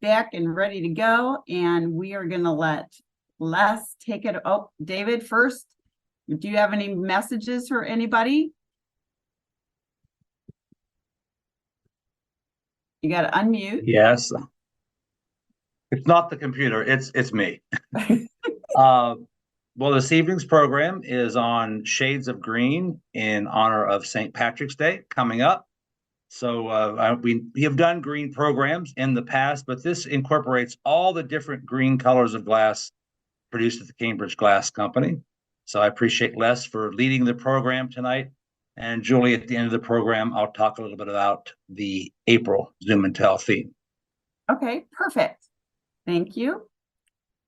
stack and ready to go, and we are going to let Les take it. Oh, David first. Do you have any messages for anybody? You got to unmute. Yes. It's not the computer, it's me. Well, this evening's program is on shades of green in honor of St. Patrick's Day coming up. So we have done green programs in the past, but this incorporates all the different green colors of glass produced at the Cambridge Glass Company. So I appreciate Les for leading the program tonight. And Julie, at the end of the program, I'll talk a little bit about the April Zoom and Tell theme. Okay, perfect. Thank you.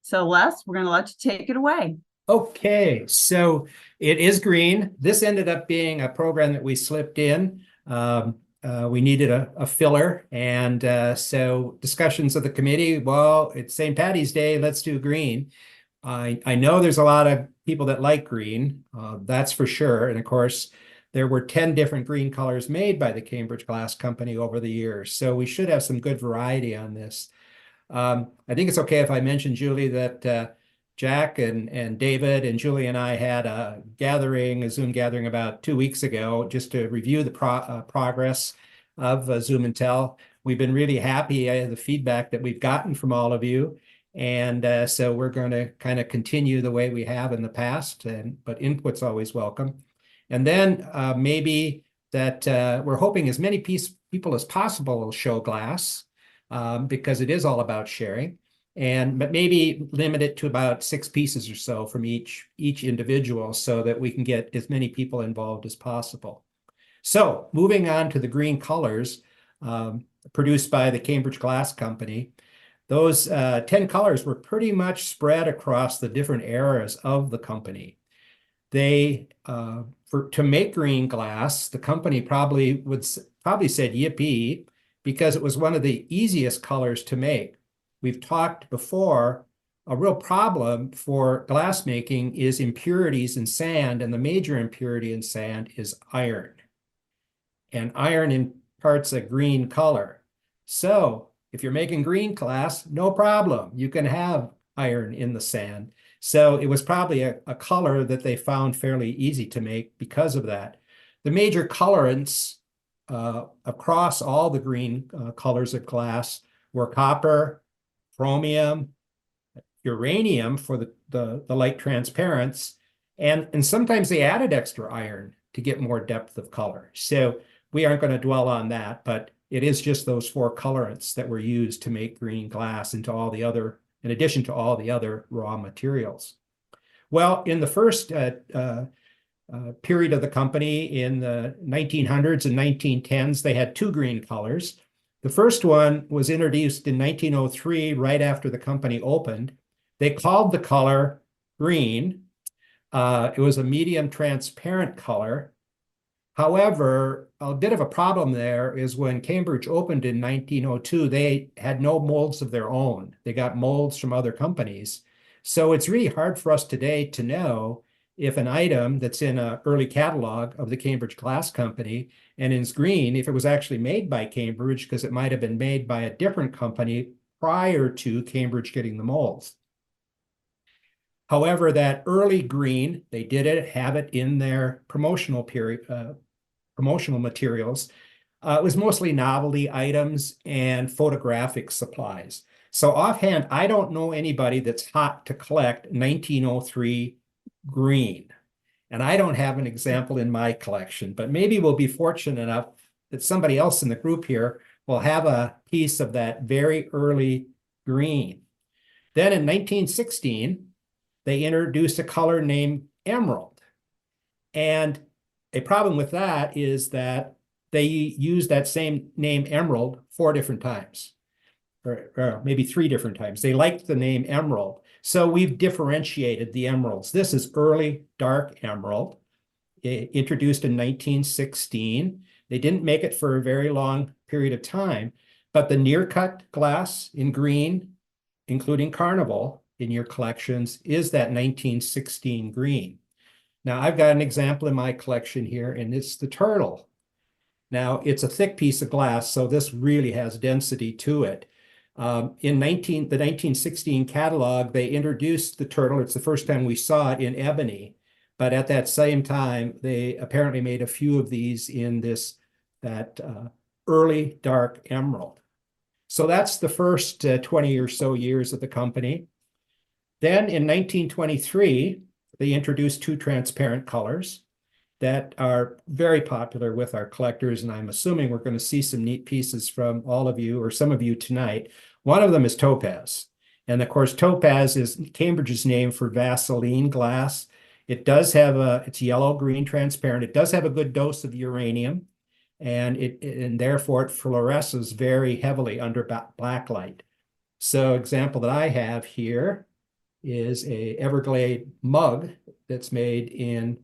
So Les, we're going to let you take it away. Okay, so it is green. This ended up being a program that we slipped in. We needed a filler, and so discussions of the committee, well, it's St. Patty's Day, let's do green. I know there's a lot of people that like green, that's for sure. And of course, there were 10 different green colors made by the Cambridge Glass Company over the years. So we should have some good variety on this. I think it's okay if I mention, Julie, that Jack and David and Julie and I had a Zoom gathering about 2 weeks ago just to review the progress of Zoom and Tell. We've been really happy the feedback that we've gotten from all of you. And so we're going to kind of continue the way we have in the past, but input's always welcome. And then maybe that we're hoping as many people as possible will show glass because it is all about sharing. But maybe limit it to about 6 pieces or so from each individual so that we can get as many people involved as possible. So moving on to the green colors produced by the Cambridge Glass Company. Those 10 colors were pretty much spread across the different eras of the company. To make green glass, the company probably said yippee, because it was one of the easiest colors to make. We've talked before, a real problem for glass making is impurities in sand, and the major impurity in sand is iron. And iron imparts a green color. So if you're making green glass, no problem. You can have iron in the sand. So it was probably a color that they found fairly easy to make because of that. The major colorants across all the green colors of glass were copper, chromium, uranium for the light transparents, and sometimes they added extra iron to get more depth of color. So we aren't going to dwell on that, but it is just those 4 colorants that were used to make green glass in addition to all the other raw materials. Well, in the first period of the company in the 1900s and 1910s, they had 2 green colors. The first one was introduced in 1903, right after the company opened. They called the color green. It was a medium transparent color. However, a bit of a problem there is when Cambridge opened in 1902, they had no molds of their own. They got molds from other companies. So it's really hard for us today to know if an item that's in an early catalog of the Cambridge Glass Company and is green, if it was actually made by Cambridge, because it might have been made by a different company prior to Cambridge getting the molds. However, that early green, they did have it in their promotional materials. It was mostly novelty items and photographic supplies. So offhand, I don't know anybody that's hot to collect 1903 green. And I don't have an example in my collection, but maybe we'll be fortunate enough that somebody else in the group here will have a piece of that very early green. Then in 1916, they introduced a color named emerald. And a problem with that is that they used that same name emerald 4 different times, or maybe 3 different times. They liked the name emerald. So we've differentiated the emeralds. This is early dark emerald, introduced in 1916. They didn't make it for a very long period of time, but the near-cut glass in green, including Carnival in your collections, is that 1916 green. Now, I've got an example in my collection here, and it's the turtle. Now, it's a thick piece of glass, so this really has density to it. In the 1916 catalog, they introduced the turtle. It's the first time we saw it in ebony. But at that same time, they apparently made a few of these in that early dark emerald. So that's the first 20 or so years of the company. Then in 1923, they introduced two transparent colors that are very popular with our collectors, and I'm assuming we're going to see some neat pieces from all of you or some of you tonight. One of them is topaz. And of course, topaz is Cambridge's name for Vaseline glass. It does have it's yellow-green transparent. It does have a good dose of uranium, and therefore it fluoresces very heavily under black light. So example that I have here is a Everglade mug that's made in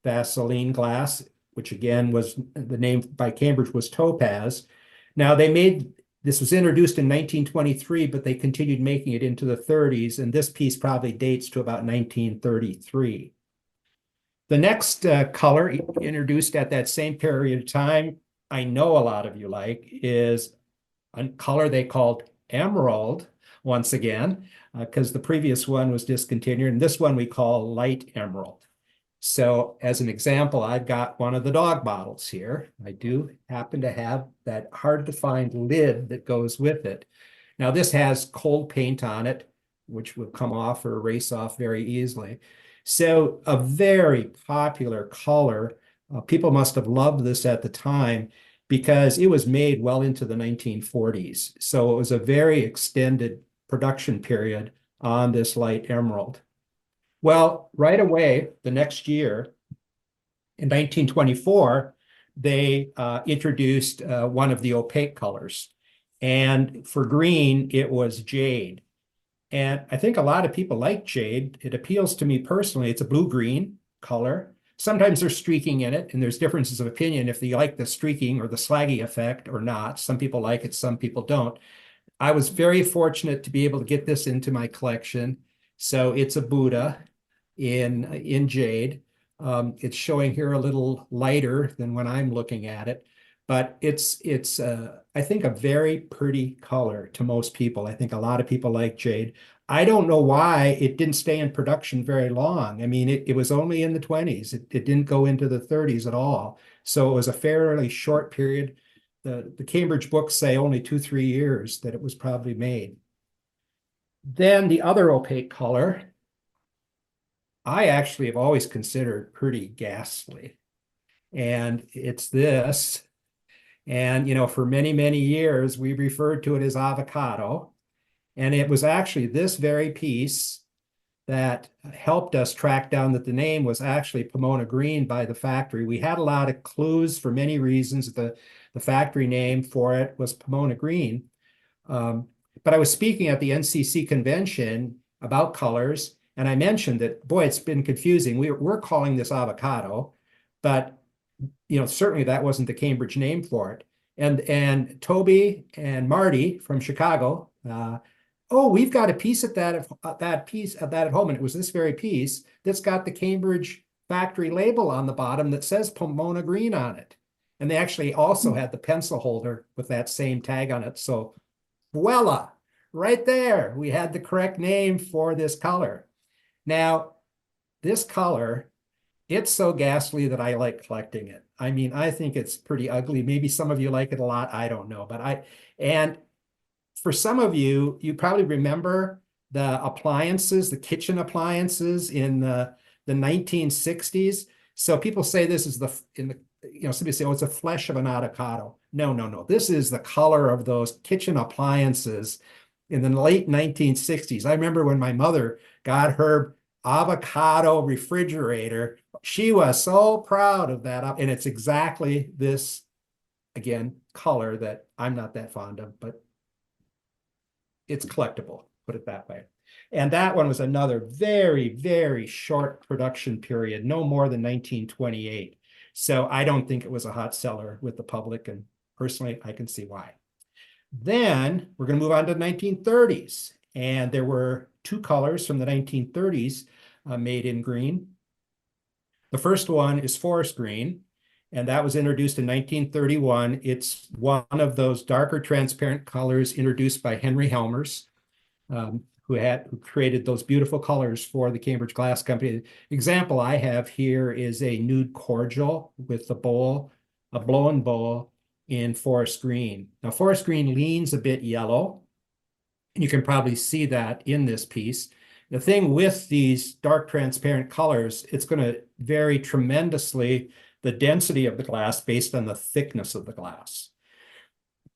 Vaseline glass, which again was the name by Cambridge was topaz. Now this was introduced in 1923, but they continued making it into the 30s, and this piece probably dates to about 1933. The next color introduced at that same period of time, I know a lot of you like, is a color they called emerald, once again, because the previous one was discontinued, and this one we call light emerald. So as an example, I've got one of the dog bottles here. I do happen to have that hard to find lid that goes with it. Now this has cold paint on it, which will come off or erase off very easily. So a very popular color. People must have loved this at the time because it was made well into the 1940s. So it was a very extended production period on this light emerald. Well, right away, the next year, in 1924, they introduced one of the opaque colors. And for green, it was jade. And I think a lot of people like jade. It appeals to me personally. It's a blue-green color. Sometimes there's streaking in it, and there's differences of opinion if you like the streaking or the slaggy effect or not. Some people like it, some people don't. I was very fortunate to be able to get this into my collection. So it's a Buddha in jade. It's showing here a little lighter than when I'm looking at it, but it's I think a very pretty color to most people. I think a lot of people like jade. I don't know why it didn't stay in production very long. I mean, it was only in the 20s. It didn't go into the 30s at all. So it was a fairly short period. The Cambridge books say only 2-3 years that it was probably made. Then the other opaque color, I actually have always considered pretty ghastly. And it's this. And, you know, for many, many years, we referred to it as avocado. And it was actually this very piece that helped us track down that the name was actually Pomona Green by the factory. We had a lot of clues for many reasons. The factory name for it was Pomona Green. But I was speaking at the NCC convention about colors, and I mentioned that, boy, it's been confusing. We're calling this avocado, but you know, certainly that wasn't the Cambridge name for it. And Toby and Marty from Chicago, oh, we've got a piece of that at home, and it was this very piece that's got the Cambridge factory label on the bottom that says Pomona Green on it. And they actually also had the pencil holder with that same tag on it. So voila, right there, we had the correct name for this color. Now, this color, it's so ghastly that I like collecting it. I mean, I think it's pretty ugly. Maybe some of you like it a lot. I don't know. And for some of you, you probably remember the appliances, the kitchen appliances in the 1960s. So people say this is somebody say, oh, it's the flesh of an avocado. No, no, no. This is the color of those kitchen appliances in the late 1960s. I remember when my mother got her avocado refrigerator, she was so proud of that. And it's exactly this, again, color that I'm not that fond of, but it's collectible, put it that way. And that one was another very, very short production period, no more than 1928. So I don't think it was a hot seller with the public, and personally, I can see why. Then we're going to move on to the 1930s, and there were two colors from the 1930s made in green. The first one is forest green, and that was introduced in 1931. It's one of those darker transparent colors introduced by Henry Helmers, who created those beautiful colors for the Cambridge Glass Company. Example I have here is a nude cordial with a blown bowl in forest green. Now, forest green leans a bit yellow, and you can probably see that in this piece. The thing with these dark transparent colors, it's going to vary tremendously the density of the glass based on the thickness of the glass.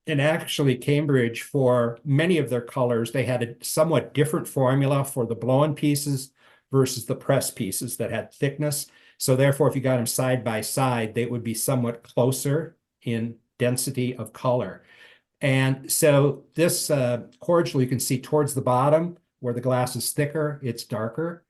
And actually, Cambridge, for many of their colors, they had a somewhat different formula for the blown pieces versus the press pieces that had thickness. So therefore, if you got them side by side, they would be somewhat closer in density of color. And so this cordial, you can see towards the bottom where the glass is thicker, it's darker.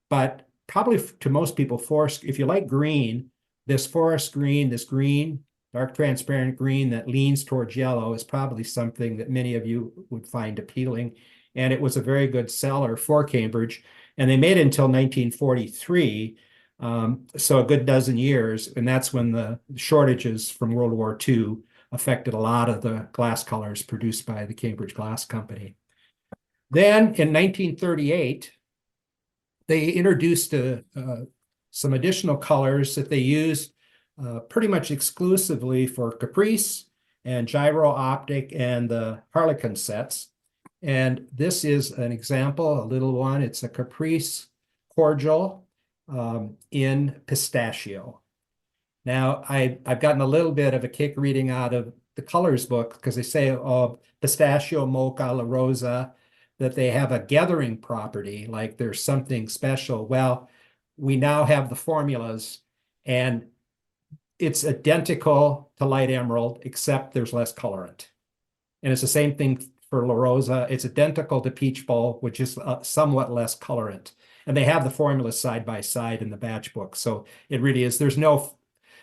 But probably to most people, if you like green, this forest green, this green, dark transparent green that leans towards yellow is probably something that many of you would find appealing. And it was a very good seller for Cambridge. And they made it until 1943, so a good dozen years. And that's when the shortages from World War II affected a lot of the glass colors produced by the Cambridge Glass Company. Then in 1938, they introduced some additional colors that they used pretty much exclusively for Caprice and Gyro Optic and the Harlequin sets. And this is an example, a little one. It's a Caprice cordial in pistachio. Now, I've gotten a little bit of a kick reading out of the colors book because they say, oh, pistachio, mocha, la rosa, that they have a gathering property, like there's something special. Well, we now have the formulas, and it's identical to light emerald, except there's less colorant. And it's the same thing for La Rosa. It's identical to peach bowl, which is somewhat less colorant. And they have the formulas side by side in the batch book. So it really is, there's no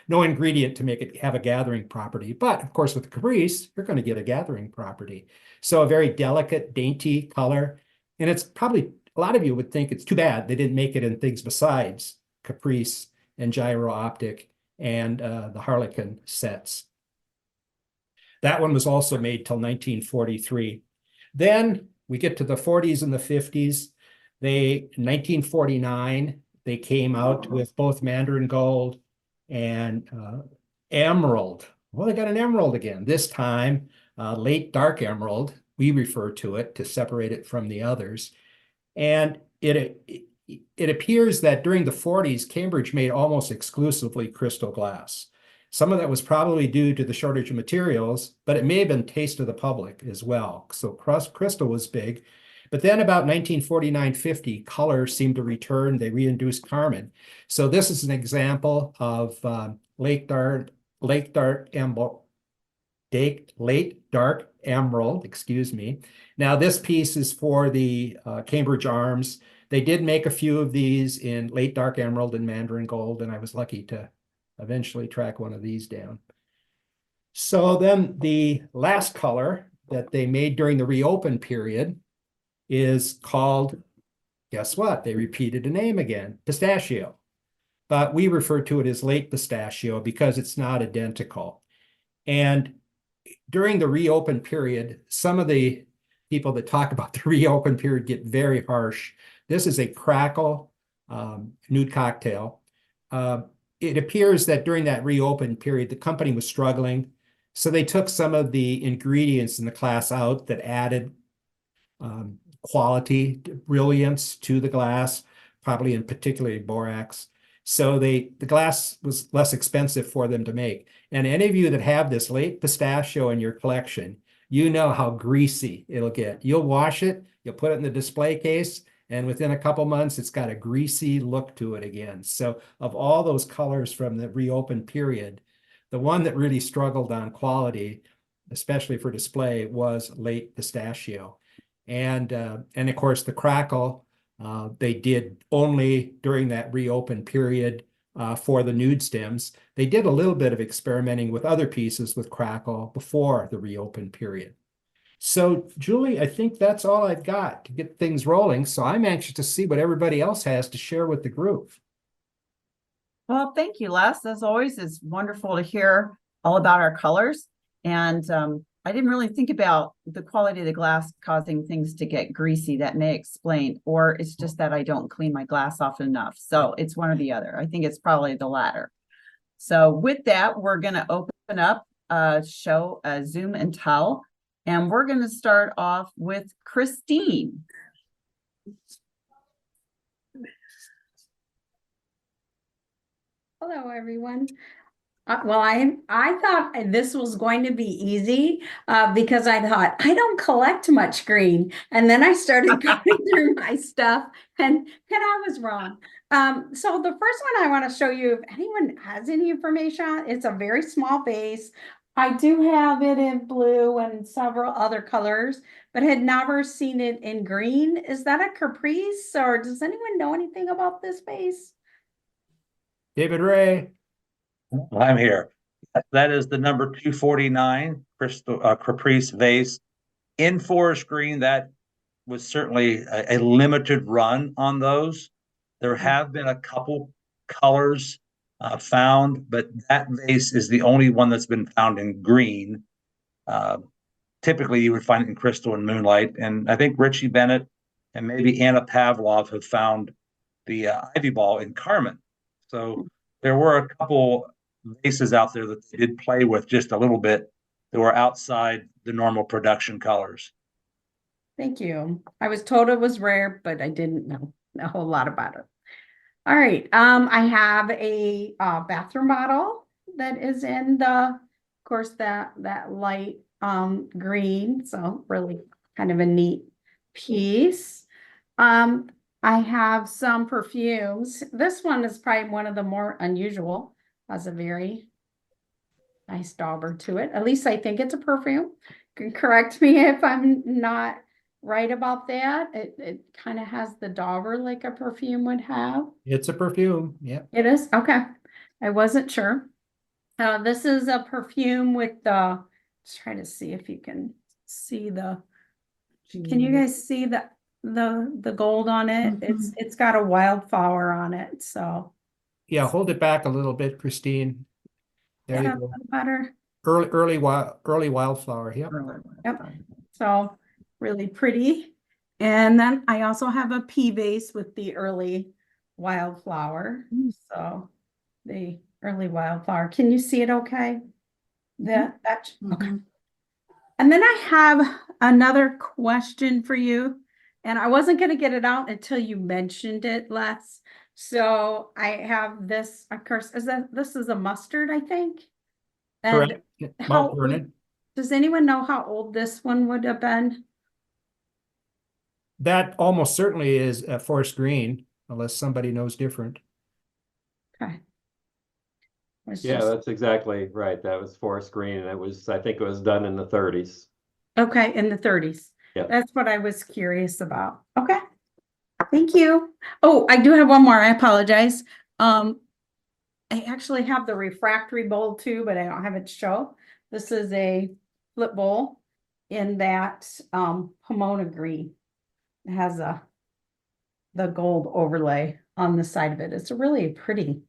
ingredient to make it have a gathering property. But of course, with Caprice, you're going to get a gathering property. So a very delicate, dainty color. And it's probably, a lot of you would think it's too bad they didn't make it in things besides Caprice and Gyro Optic and the Harlequin sets. That one was also made till 1943. Then we get to the 40s and the 50s. In 1949, they came out with both Mandarin Gold and Emerald. Well, they got an emerald again. This time, late dark emerald, we refer to it to separate it from the others. And it appears that during the 40s, Cambridge made almost exclusively crystal glass. Some of that was probably due to the shortage of materials, but it may have been taste of the public as well. So crystal was big. But then about 1949-50, color seemed to return. They reintroduced carmine. So this is an example of late dark emerald, excuse me. Now this piece is for the Cambridge Arms. They did make a few of these in late dark emerald and Mandarin Gold, and I was lucky to eventually track one of these down. So then the last color that they made during the reopen period is called, guess what? They repeated a name again, pistachio. But we refer to it as late pistachio because it's not identical. And during the reopen period, some of the people that talk about the reopen period get very harsh. This is a crackle nude cocktail. It appears that during that reopen period, the company was struggling. So they took some of the ingredients in the class out that added quality, brilliance to the glass, probably in particularly borax. So the glass was less expensive for them to make. And any of you that have this late pistachio in your collection, you know how greasy it'll get. You'll wash it, you'll put it in the display case, and within a couple months, it's got a greasy look to it again. So of all those colors from the reopen period, the one that really struggled on quality, especially for display, was late pistachio. And of course, the crackle, they did only during that reopen period for the nude stems. They did a little bit of experimenting with other pieces with crackle before the reopen period. So, Julie, I think that's all I've got to get things rolling. So I'm anxious to see what everybody else has to share with the group. Well, thank you, Les. As always, it's wonderful to hear all about our colors. And I didn't really think about the quality of the glass causing things to get greasy. That may explain, or it's just that I don't clean my glass often enough. So it's one or the other. I think it's probably the latter. So with that, we're going to open up show Zoom and Tell. And we're going to start off with Christine. Hello, everyone. Well, I thought this was going to be easy because I thought I don't collect much green, and then I started going through my stuff, and I was wrong. So the first one I want to show you, if anyone has any information on, it's a very small vase. I do have it in blue and several other colors, but had never seen it in green. Is that a caprice, or does anyone know anything about this vase? David Ray. I'm here. That is the number 249 crystal Caprice vase in forest green. That was certainly a limited run on those. There have been a couple colors found, but that vase is the only one that's been found in green. Typically, you would find it in crystal and moonlight. And I think Richie Bennett and maybe Anna Pavlov have found the ivy ball in carmine. So there were a couple vases out there that they did play with just a little bit that were outside the normal production colors. Thank you. I was told it was rare, but I didn't know a whole lot about it. All right. I have a bathroom model that is in of course, that light green. So really kind of a neat piece. I have some perfumes. This one is probably one of the more unusual. Has a very nice dauber to it. At least I think it's a perfume. You can correct me if I'm not right about that. It kind of has the dauber like a perfume would have. It's a perfume. Yeah. It is? Okay. I wasn't sure. This is a perfume with the, let's try to see if you can see can you guys see the gold on it? It's got a wildflower on it. So Yeah, hold it back a little bit, Christine. There yeah, you go. better. Early wildflower. Yep. Yep. So really pretty. And then I also have a pea vase with the early wildflower. So the early wildflower. Can you see it okay? Okay. And then I have another question for you. And I wasn't going to get it out until you mentioned it, Les. So I have this, of course, this is a mustard, I think. And Correct. how Mount Vernon. does anyone know how old this one would have been? That almost certainly is a forest green, unless somebody knows different. Okay. Yeah, that's exactly right. That was forest green, and I think it was done in the 30s. Okay, in the 30s. Yeah. That's what I was curious about. Okay. Thank you. Oh, I do have one more. I apologize. I actually have the refractory bowl too, but I don't have it to show. This is a flip bowl in that Pomona green. It has the gold overlay on the side of it. It's a really pretty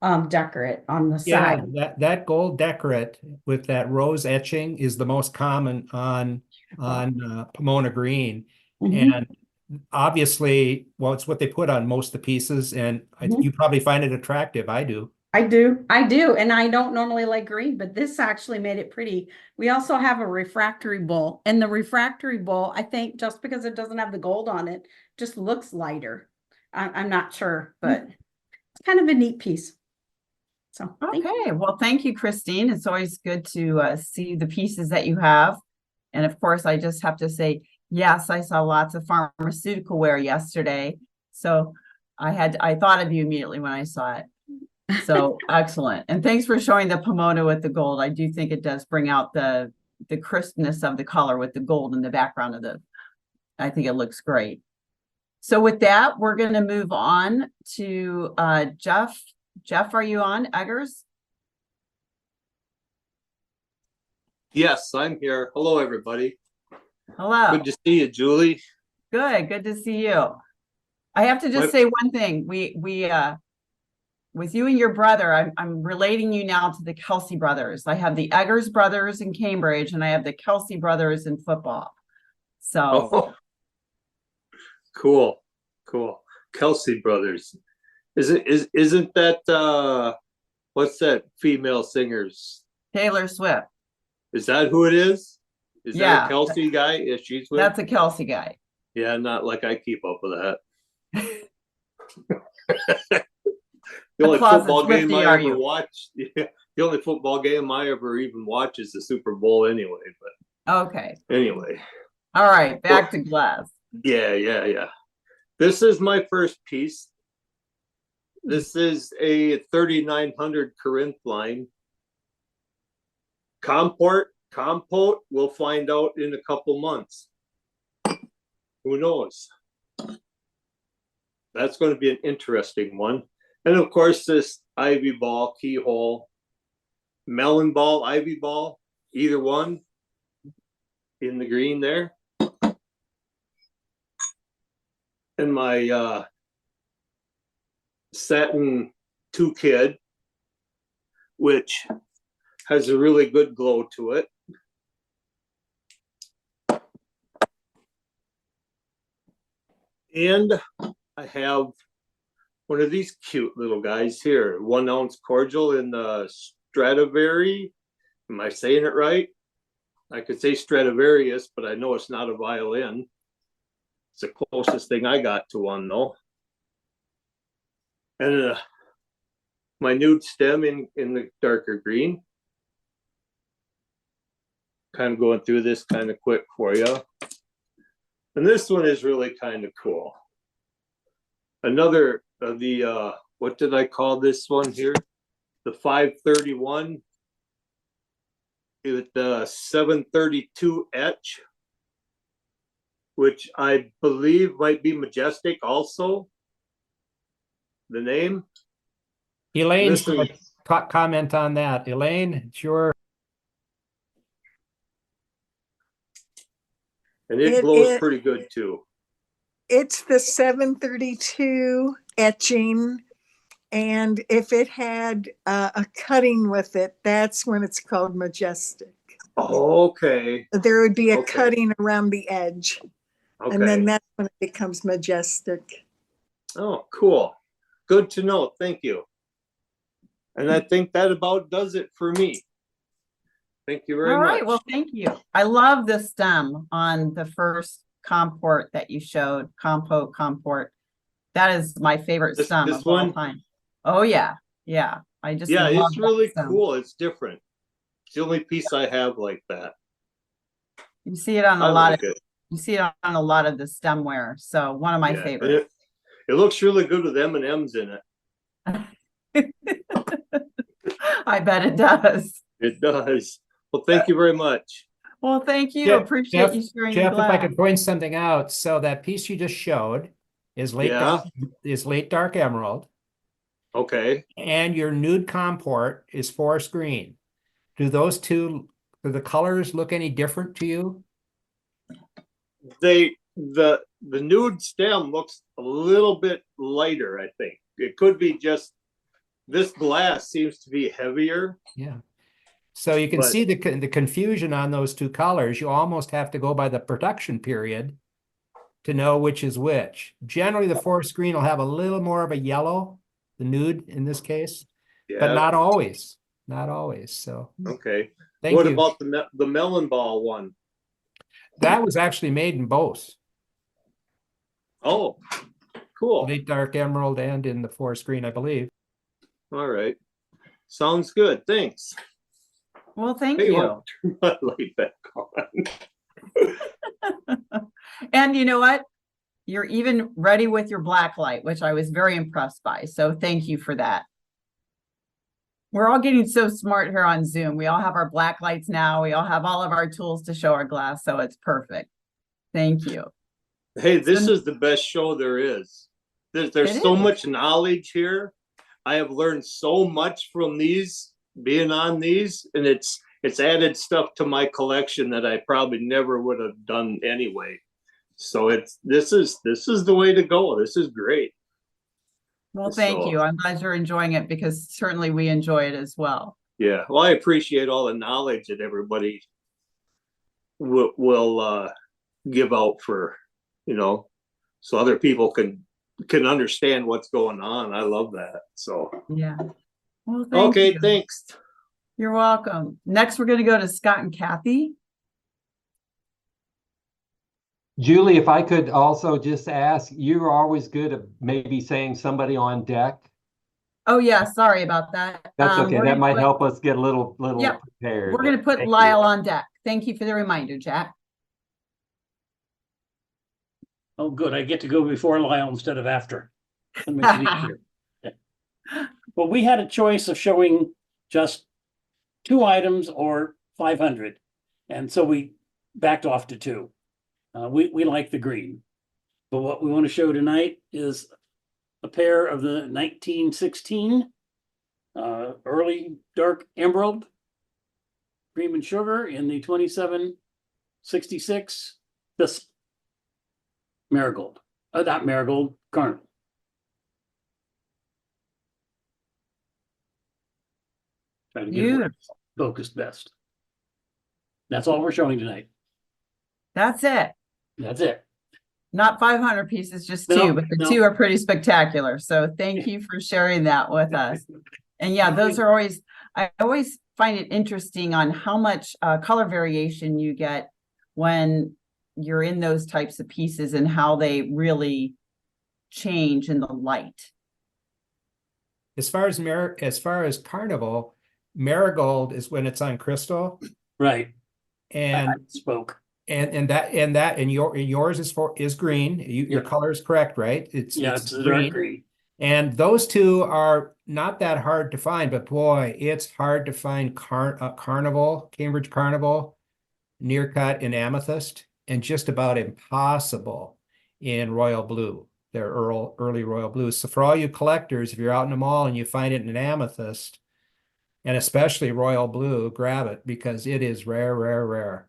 decorate on the Yeah, side. that gold decorate with that rose etching is the most common on Pomona green. Mhm. And obviously, well, it's what they put on most of the pieces, and Mhm. you probably find it attractive. I do. I do, and I don't normally like green, but this actually made it pretty. We also have a refractory bowl, and the refractory bowl, I think just because it doesn't have the gold on it, just looks lighter. I'm not sure, but it's kind of a neat piece. So, thank you. Okay, well, thank you, Christine. It's always good to see the pieces that you have. And of course, I just have to say, yes, I saw lots of pharmaceutical wear yesterday. So I thought of you immediately when I saw it. So excellent. And thanks for showing the Pomona with the gold. I do think it does bring out the crispness of the color with the gold in the background of I think it looks great. So with that, we're going to move on to Jeff. Jeff, are you on, Eggers? Yes, I'm here. Hello, everybody. Hello. Good to see you, Julie. Good to see you. I have to just say one thing. We with you and your brother, I'm relating you now to the Kelsey brothers. I have the Eggers brothers in Cambridge, and I have the Kelsey brothers in football. So Oh, cool, cool. Kelsey brothers. Isn't that what's that female singer's? Taylor Swift. Is that who it is? Is that Yeah. a Kelsey guy? Is she's with? That's a Kelsey guy. Yeah, not like I keep up with that. The only closet football game Swiftie I are ever you? watch, yeah, the only football game I ever even watch is the Super Bowl anyway. Okay. But anyway, All right. Back to glass. yeah. This is my first piece. This is a 3900 Corinth line. Compote, we'll find out in a couple months. Who knows? That's going to be an interesting one. And of course, this ivy ball, keyhole, melon ball, ivy ball, either one in the green there. And my satin 2 Kid, which has a really good glow to it. And I have one of these cute little guys here, 1 ounce cordial in the Stradivari. Am I saying it right? I could say Stradivarius, but I know it's not a violin. It's the closest thing I got to one though. And my nude stem in the darker green. Kind of going through this kind of quick for you. And this one is really kind of cool. Another of the, what did I call this one here? The 531 with the 732 etch, which I believe might be Majestic also. The name. Elaine's gonna comment on that. Elaine, it's your. And it glows pretty good too. It's the 732 etching, and if it had a cutting with it, that's when it's called Majestic. Okay. There would be a Okay. cutting around the edge, and then Okay. that's when it becomes Majestic. Oh, cool. Good to know. Thank you. And I think that about does it for me. Thank you very All right. much. Well, thank you. I love the stem on the first comport that you showed, comport. That is my favorite This stem of all one? time. Oh yeah. Yeah. I just Yeah, love it's that really stem. cool. It's different. It's the only piece I have like that. You see it on I a lot like of it. you see it on a lot of the stemware. So one of my Yeah, and favorites. it looks really good with M&Ms in it. I bet it does. It does. Well, thank you very much. Well, thank you. Jeff, Appreciate you sharing the Jeff, if I glass. could point something out, so that piece you just showed is late dark emerald, Okay. and your nude comport is forest green. Do the colors look any different to you? The nude stem looks a little bit lighter, I think. It could be just this glass seems to be heavier. Yeah. So you can see the confusion on those two colors. You almost have to go by the production period to know which is which. Generally, the forest green will have a little more of a yellow, the nude in this case, but not always. Not always. So Okay. thank What you. about the melon ball one? That was actually made in both Oh, cool. late dark emerald and in the forest green, I believe. All right. Sounds good. Thanks. Well, thank Hey, you. I'll turn my light back on. And you know what? You're even ready with your black light, which I was very impressed by. So thank you for that. We're all getting so smart here on Zoom. We all have our black lights now. We all have all of our tools to show our glass. So it's perfect. Thank you. Hey, this is the best show there is. There's so much knowledge here. I have learned so much from these, being on these, and it's added stuff to my collection that I probably never would have done anyway. So this is the way to go. This is great. Well, thank So, you. I'm glad you're enjoying it because certainly we enjoy it as well. yeah, well, I appreciate all the knowledge that everybody will give out for, so other people can understand what's going on. I love that. So, Yeah. Well, thank okay, you. thanks. You're welcome. Next, we're going to go to Scott and Kathy. Julie, if I could also just ask, you're always good at maybe saying somebody on deck. Oh, yeah. Sorry about that. That's okay. We're That gonna might put- help us get a little Yep. prepared. We're going to put Thank Lyle you. on deck. Thank you for the reminder, Jack. Oh, good. I get to go before Lyle instead of after. That makes it easier. Well, we had a choice of showing just 2 items or 500. And so we backed off to 2. We like the green. But what we want to show tonight is a pair of the 1916 early dark emerald cream and sugar in the 2766 this marigold. Not marigold, carnival. Try to get it Beautiful. focused best. That's all we're showing tonight. That's it. That's it. Not 500 pieces, just No, 2, but the no. 2 are pretty spectacular. So thank you for sharing that with us. And yeah, those are always, I always find it interesting on how much color variation you get when you're in those types of pieces and how they really change in the light. As far as carnival, marigold is when it's on crystal, Right. and I spoke. yours is green. Your Yeah. color is correct, right? It's a dark green. And those 2 are not that hard to find, but boy, it's hard to find Carnival, Cambridge Carnival, Near Cut in amethyst, and just about impossible in royal blue. They're early royal blues. So for all you collectors, if you're out in the mall and you find it in amethyst, and especially royal blue, grab it because it is rare, rare, rare.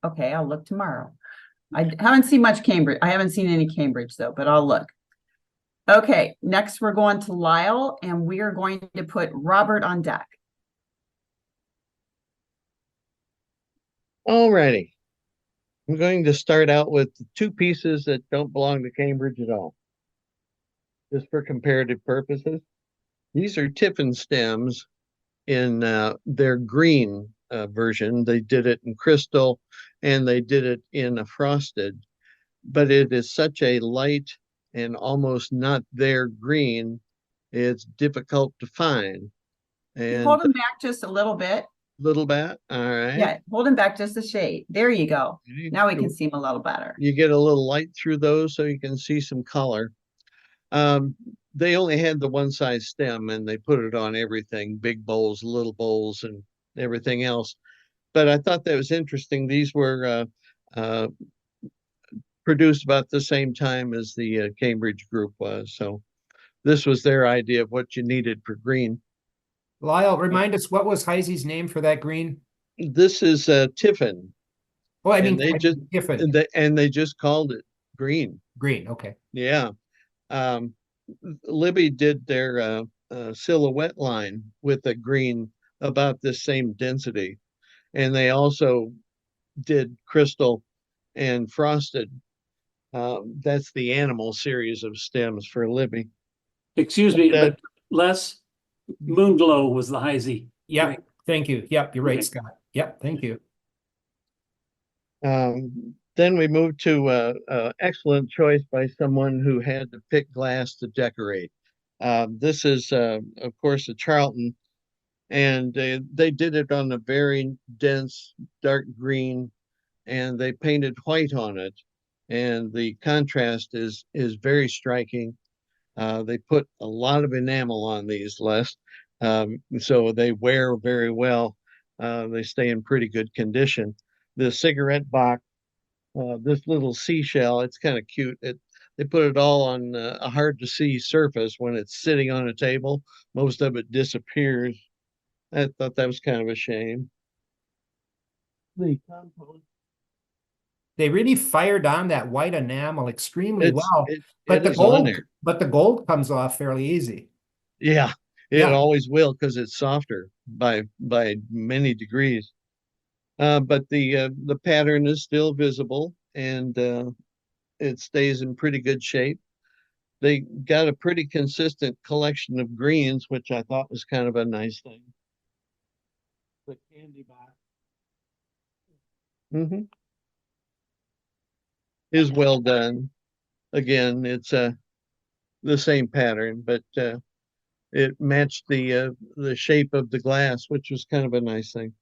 Okay, I'll look tomorrow. I haven't seen much Cambridge. I haven't seen any Cambridge though, but I'll look. Okay, next we're going to Lyle and we are going to put Robert on deck. Alrighty. I'm going to start out with 2 pieces that don't belong to Cambridge at all, just for comparative purposes. These are Tiffin stems in their green version. They did it in crystal and they did it in a frosted, but it is such a light and almost not there green, it's difficult to find. And Hold them back just a little bit. little bit, all right. Yeah, hold them back just a shade. There you go. Now we can see them a little better. You get a little light through those so you can see some color. They only had the one size stem and they put it on everything, big bowls, little bowls, and everything else. But I thought that was interesting. These were produced about the same time as the Cambridge group was. So this was their idea of what you needed for green. Lyle, remind us, what was Heise's name for that green? This is Tiffin. Oh, I mean, Tiffin. And they just called it green. Green, okay. Yeah. Libby did their silhouette line with a green about the same density. And they also did crystal and frosted. That's the animal series of stems for Libby. Excuse me, but Les, Moonglow was the Heisey. Yeah, thank you. Yep, you're right, Okay. Scott. Yep, thank you. Then we moved to excellent choice by someone who had to pick glass to decorate. This is, of course, a Charlton, and they did it on a very dense, dark green, and they painted white on it. And the contrast is very striking. They put a lot of enamel on these, Les, so they wear very well. They stay in pretty good condition. The cigarette box, this little seashell, it's kind of cute. They put it all on a hard to see surface when it's sitting on a table. Most of it disappears. I thought that was kind of a shame. The compost they really fired on that white enamel extremely well. But it is on there. the gold comes off fairly easy. Yeah, it Yeah. always will because it's softer by many degrees. But the pattern is still visible, and it stays in pretty good shape. They got a pretty consistent collection of greens, which I thought was kind of a nice thing. The candy box is well done. Again, it's the same pattern, but it matched the shape of the glass, which was kind of a nice thing.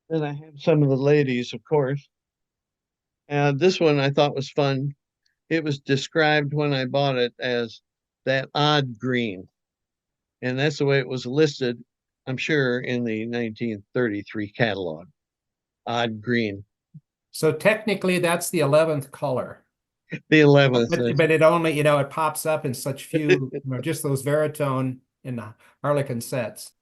And I have some of the ladies, of course. This one I thought was fun. It was described when I bought it as that odd green. And that's the way it was listed, I'm sure, in the 1933 catalog. Odd green. So technically that's the 11th color. The 11th. But it only, it pops up in such few, just those Veritone in the Harlequin sets.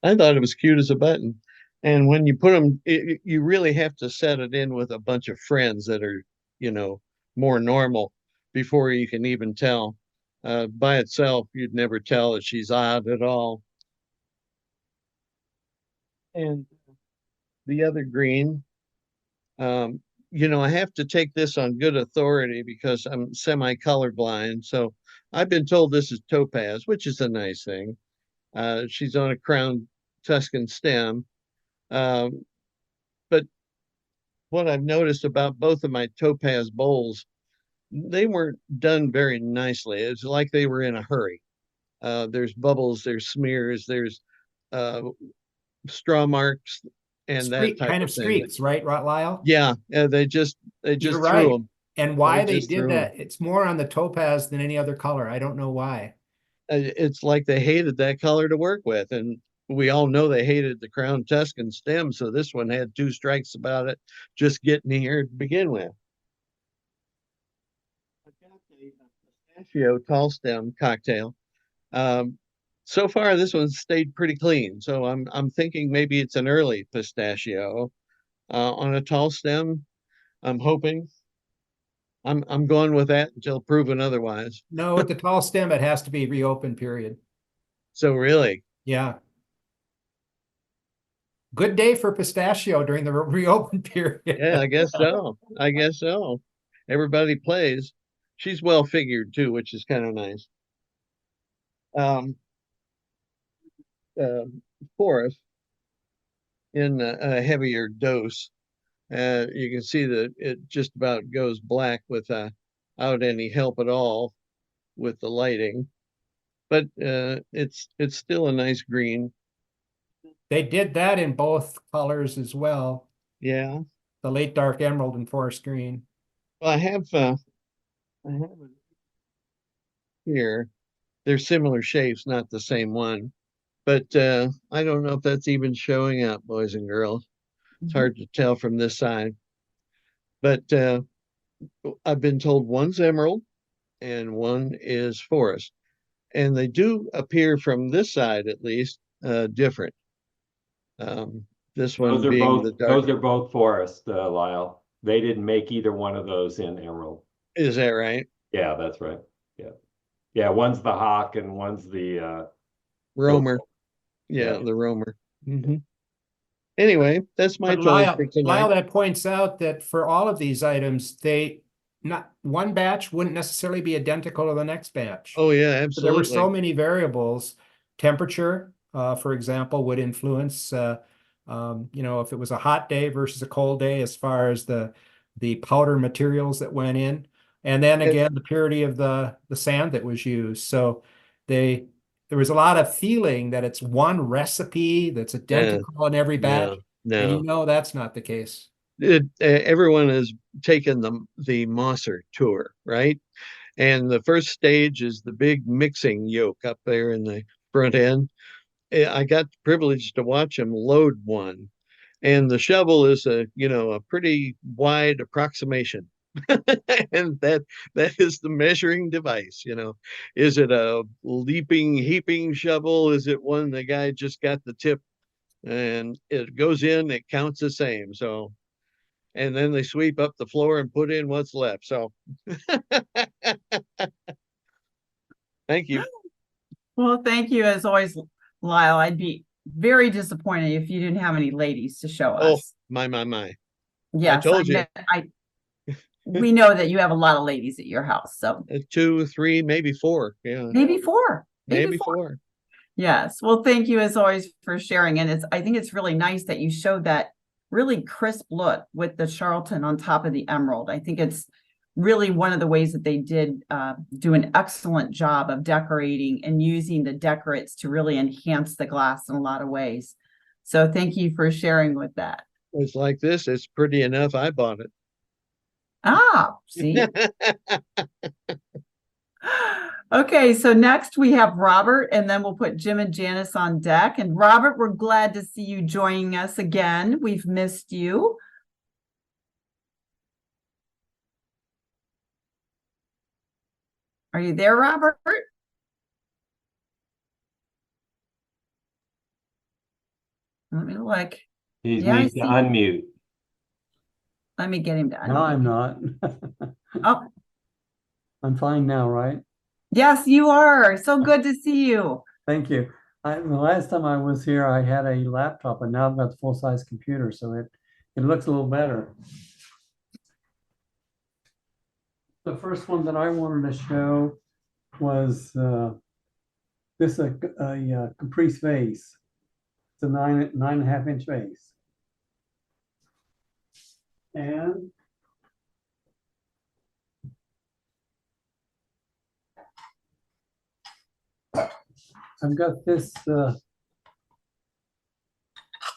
I thought it was cute as a button. And when you put them, you really have to set it in with a bunch of friends that are, more normal before you can even tell. By itself, you'd never tell that she's odd at all. And the other green, I have to take this on good authority because I'm semi-colorblind. So I've been told this is topaz, which is a nice thing. She's on a crown Tuscan stem. But what I've noticed about both of my topaz bowls, they weren't done very nicely. It's like they were in a hurry. There's bubbles, there's smears, there's straw marks, and that type kind of of thing. streaks, right, Lyle? Yeah, they just You're threw right. them. And why they did that, it's more on the topaz than any other color. I don't know why. It's like they hated that color to work with, and we all know they hated the crown Tuscan stem, so this one had two strikes about it just getting here to begin with. I've got a pistachio tall stem cocktail. So far this one's stayed pretty clean, so I'm thinking maybe it's an early pistachio on a tall stem. I'm hoping. I'm going with that until proven otherwise. No, with the tall stem, it has to be reopened, period. So really? Yeah. Good day for pistachio during the reopen period. Yeah, I guess so. I guess so. Everybody plays. She's well figured too, which is kind of nice. Forest in a heavier dose. You can see that it just about goes black without any help at all with the lighting, but it's still a nice green. They did that in both colors as well. Yeah, the late dark emerald and forest green. Well, I have it here. They're similar shapes, not the same one, but I don't know if that's even showing up, boys and girls. It's hard to tell from this side, but I've been told one's emerald and one is forest, and they do appear from this side at least different. This one being the dark. Those are both forest, Lyle. They didn't make either one of those in emerald. Is that right? Yeah, that's right. Yeah. Yeah, one's the hawk and one's the roamer. Yeah, the roamer. Mm-hmm. Anyway, that's my choice for tonight. Lyle, that points out that for all of these items, not one batch wouldn't necessarily be identical to the next batch. Oh yeah, absolutely. So there were so many variables. Temperature, for example, would influence, if it was a hot day versus a cold day, as far as the powder materials that went in. And then again, the purity of the sand that was used. So there was a lot of feeling that it's one recipe that's identical in every batch. No. And that's not the case. Everyone has taken the Mosser tour, right? And the first stage is the big mixing yoke up there in the front end. I got the privilege to watch them load one. And the shovel is a pretty wide approximation. And that is the measuring device. Is it a leaping heaping shovel? Is it one the guy just got the tip and it goes in, it counts the same? So and then they sweep up the floor and put in what's left. So thank you. Well, thank you as always, Lyle. I'd be very disappointed if you didn't have any ladies to show Oh, us. my. Yes, told you. We know that you have a lot of ladies at your house, so 2, 3, maybe 4. Yeah, maybe four. maybe 4. Yes. Well, thank you as always for sharing. And I think it's really nice that you showed that really crisp look with the Charlton on top of the emerald. I think it's really one of the ways that they did do an excellent job of decorating and using the decorates to really enhance the glass in a lot of ways. So thank you for sharing with that. It's like this. It's pretty enough. I bought it. Ah, see? Okay, so next we have Robert, and then we'll put Jim and Janice on deck. And Robert, we're glad to see you joining us again. We've missed you. Are you there, Robert? Let me look. He Yeah, needs to unmute. Let me get him to unmute. No, I'm not. Oh, I'm fine now, right? yes, you are. So good to see you. Thank you. The last time I was here, I had a laptop, and now I've got the full-size computer, so it looks a little better. The first one that I wanted to show was this a Caprice vase. It's a 9.5 inch vase, and I've got this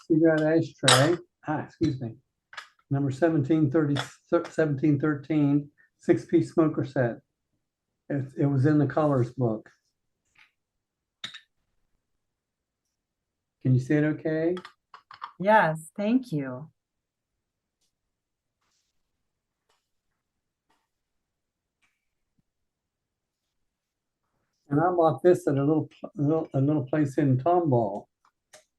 cigarette ashtray. Excuse me, number 1713, 6-piece smoker set. It was in the colors book. Can you see it okay? Yes, thank you. And I bought this at a little place in Tomball,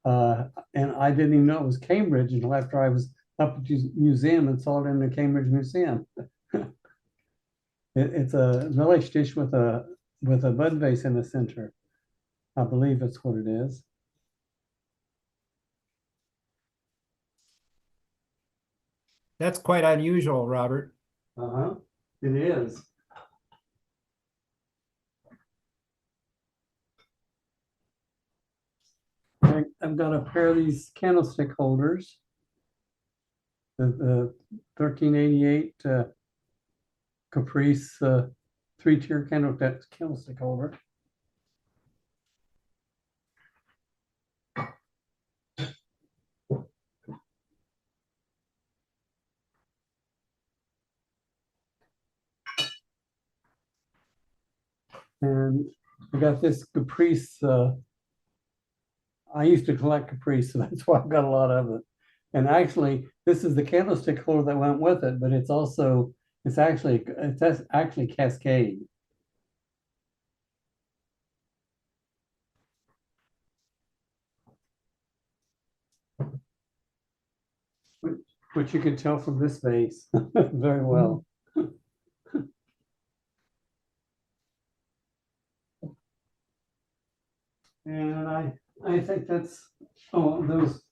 and I didn't even know it was Cambridge until after I was up at the museum and saw it in the Cambridge Museum. It's a village dish with a bud vase in the center. I believe that's what it is. That's quite unusual, Robert. It is. I've got a pair of these candlestick holders. The 1388 Caprice 3-tier candlestick holder. And I got this Caprice. I used to collect Caprice, so that's why I've got a lot of it. And actually, this is the candlestick holder that went with it, but it's actually Cascade. Which you can tell from this vase very well. And I think that's, there's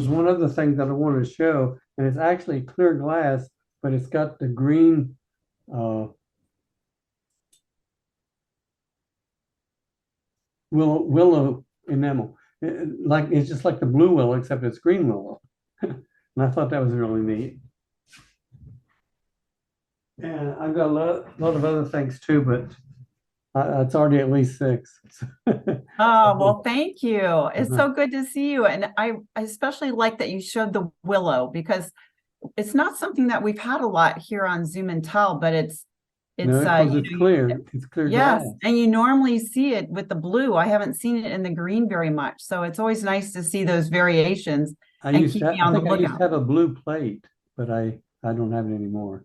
one other thing that I want to show, and it's actually clear glass, but it's got the green willow enamel. It's just like the blue willow, except it's green willow. And I thought that was really neat. And I've got a lot of other things too, but it's already at least 6. Oh, well, thank you. It's so good to see you. And I especially like that you showed the willow, because it's not something that we've had a lot here on Zoom and Tell, but it's clear. It's clear yes, glass. and you normally see it with the blue. I haven't seen it in the green very much. So it's always nice to see those variations. I used to have a blue plate, but I don't have it anymore.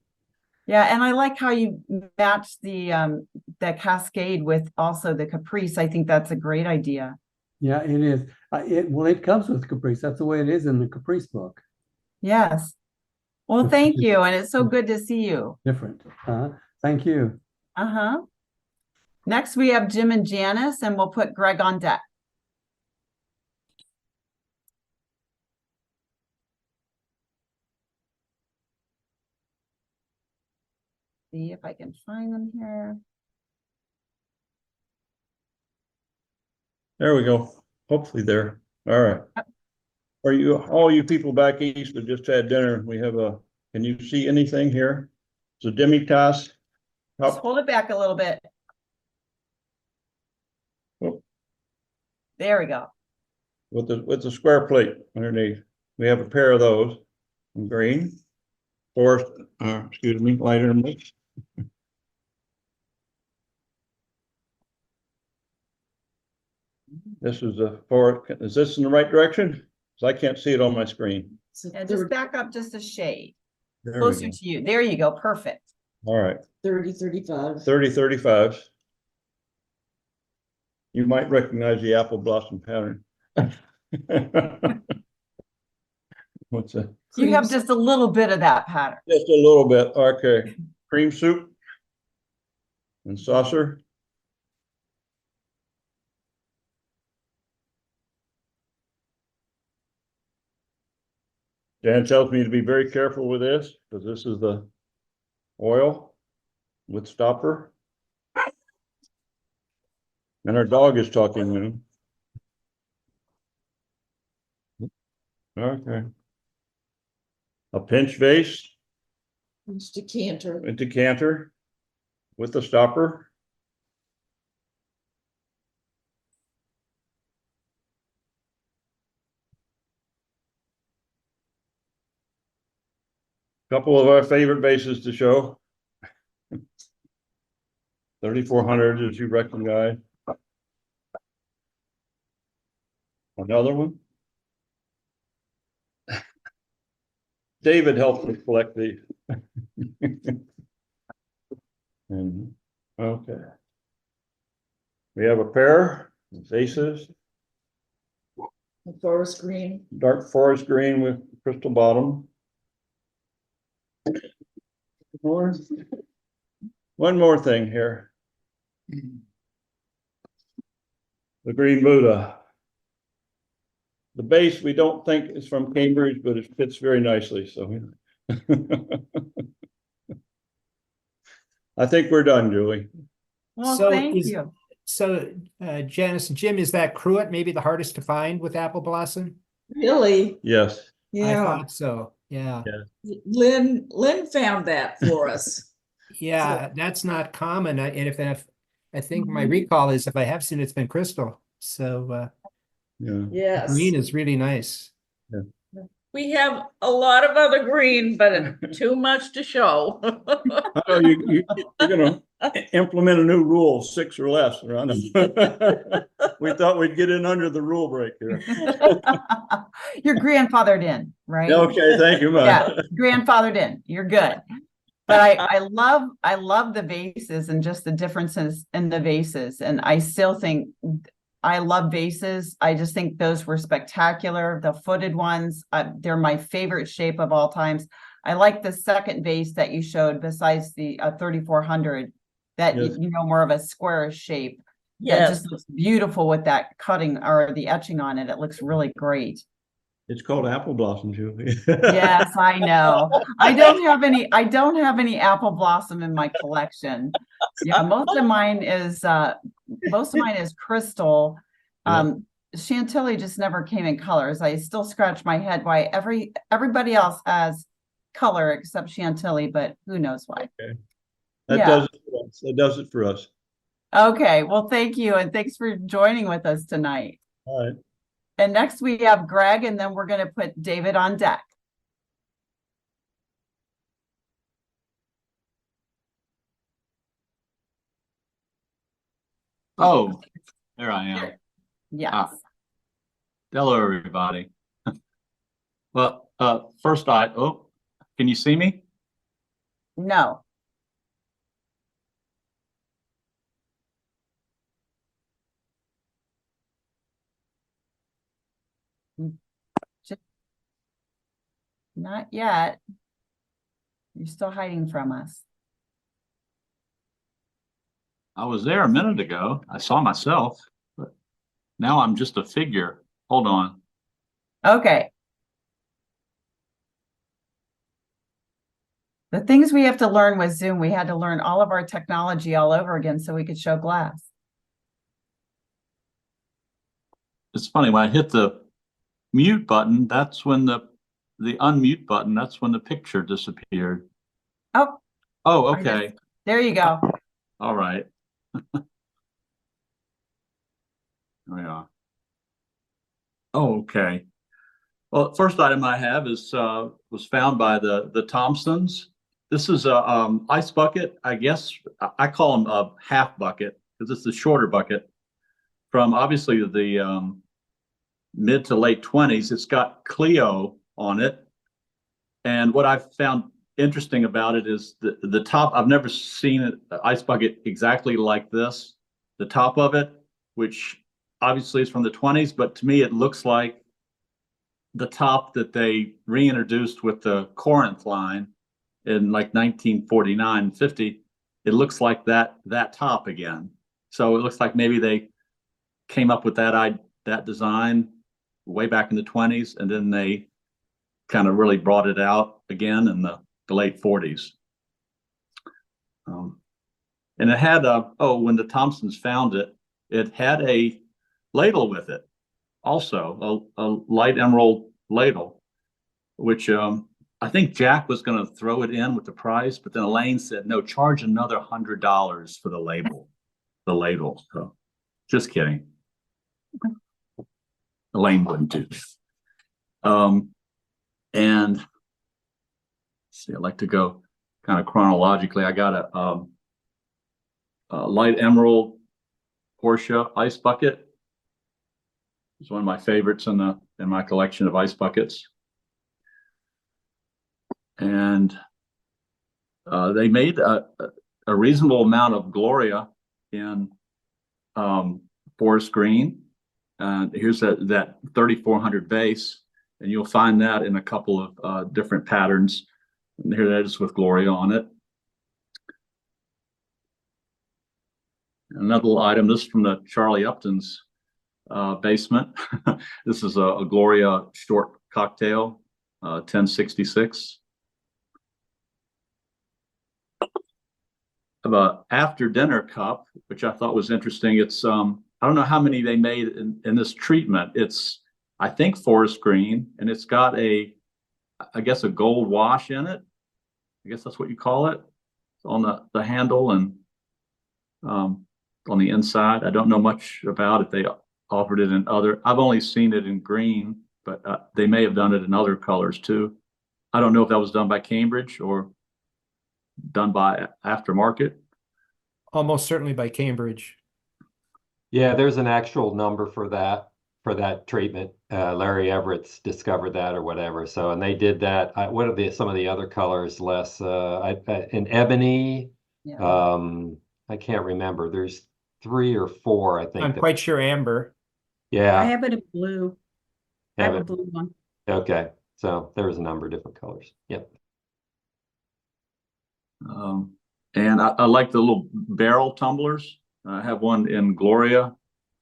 Yeah, and I like how you match the Cascade with also the Caprice. I think that's a great idea. Yeah, it is. It comes with Caprice. That's the way it is in the Caprice book. Yes. Well, It's thank you. And it's so good to see you. different. Thank you. Uh-huh. Next, we have Jim and Janice, and we'll put Greg on deck. See if I can find them here. There we go. Hopefully there. All right. Are you, all you people back east that just had dinner, we have a, can you see anything here? It's a demi-tasse. Just hold it back a little bit. Oh. There we go. With the square plate underneath. We have a pair of those in green. Forest, excuse me, lighter mix. This is a forest. Is this in the right direction? Because I can't see it on my screen. Yeah, just back up just a shade. There we Closer go. to you. There you go. Perfect. All right. 30-35. 30-35s. You might recognize the apple blossom pattern. What's that? You have just a little bit of that pattern. Just a little bit. Okay. Cream soup and saucer. Jan tells me to be very careful with this because this is the oil with stopper. And our dog is talking to him. Okay. A pinch vase, Pinch decanter. a decanter with the stopper. Couple of our favorite bases to show. 3400 as you recognize. Another one. David helped me collect these. And okay. We have a pair of vases, Forest green. dark forest green with crystal bottom. More. One more thing here. The green Buddha. The base we don't think is from Cambridge, but it fits very nicely. So I think we're done, Julie. Well, So thank is- you. So, Janice and Jim, is that cruet maybe the hardest to find with apple blossom? Really? Yes. I Yeah. thought so. Yeah. Lynn found that for us. Yeah, that's not common. And I think my Mhm. recall is if I have seen it, it's been crystal. So Yeah. Yes. green is really nice. We have a lot of other green, but too much to show. I know you're gonna implement a new rule, 6 or less around them. We thought we'd get in under the rule break here. You're grandfathered in, right? Okay, thank you much. Yeah, grandfathered in. You're good. But I love the vases and just the differences in the vases. And I still think I love vases. I just think those were spectacular. The footed ones, they're my favorite shape of all times. I like the second vase that you showed besides the 3400 that Yes. more of a square shape. That Yes. just looks beautiful with that cutting or the etching on it. It looks really great. It's called apple blossom, Julie. Yes, I know. I don't have any apple blossom in my collection. Yeah, most of mine is crystal. Yeah. Chantilly just never came in colors. I still scratch my head why everybody else has color except Chantilly, but who knows why. That Yeah. does it for us. That does it for us. Okay, well, thank you, and thanks for joining with us tonight. All right. And next we have Greg, and then we're going to put David on deck. Oh, there I am. Yes. Hello, everybody. Well, first can you see me? No. Not yet. You're still hiding from us. I was there a minute ago. I saw myself, but now I'm just a figure. Hold on. Okay. The things we have to learn with Zoom, we had to learn all of our technology all over again so we could show glass. It's funny, when I hit the mute button, that's when the unmute button, that's when the picture disappeared. Oh, Oh, okay. there you go. All right. There we are. Oh, okay. Well, first item I have is was found by the Thompsons. This is a ice bucket. I guess I call them a half bucket because it's the shorter bucket from obviously the mid to late 20s. It's got Clio on it. And what I've found interesting about it is the top. I've never seen an ice bucket exactly like this. The top of it, which obviously is from the 20s, but to me it looks like the top that they reintroduced with the Corinth line in like 1949, 50. It looks like that top again. So it looks like maybe they came up with that design way back in the 20s, and then they kind of really brought it out again in the late 40s. And it had when the Thompsons found it, it had a ladle with it, also a light emerald ladle, which I think Jack was going to throw it in with the price, but then Elaine said, no, charge another $100 for the ladle. So just kidding. Elaine wouldn't do that. And let's see, I'd like to go kind of chronologically. I got a light emerald Porsche ice bucket. It's one of my favorites in my collection of ice buckets. And they made a reasonable amount of Gloria in forest green. Here's that 3400 base, and you'll find that in a couple of different patterns. And here that is with Gloria on it. Another little item, this is from the Charlie Upton's basement. This is a Gloria short cocktail, 1066. Of a after dinner cup, which I thought was interesting. It's I don't know how many they made in this treatment. It's, I think, forest green, and it's got I guess a gold wash in it. I guess that's what you call it, on the handle and on the inside. I don't know much about it. They offered it in other. I've only seen it in green, but they may have done it in other colors too. I don't know if that was done by Cambridge or done by aftermarket. Almost certainly by Cambridge. Yeah, there's an actual number for that treatment. Larry Everett's discovered that or whatever. So, and they did that. What are some of the other colors? Less in ebony. Yeah. I can't remember. There's 3 or 4, I think. I'm quite sure amber. Yeah. I have it in blue. I have a it. blue one. Okay. So there's a number of different colors. Yep. And I like the little barrel tumblers. I have one in Gloria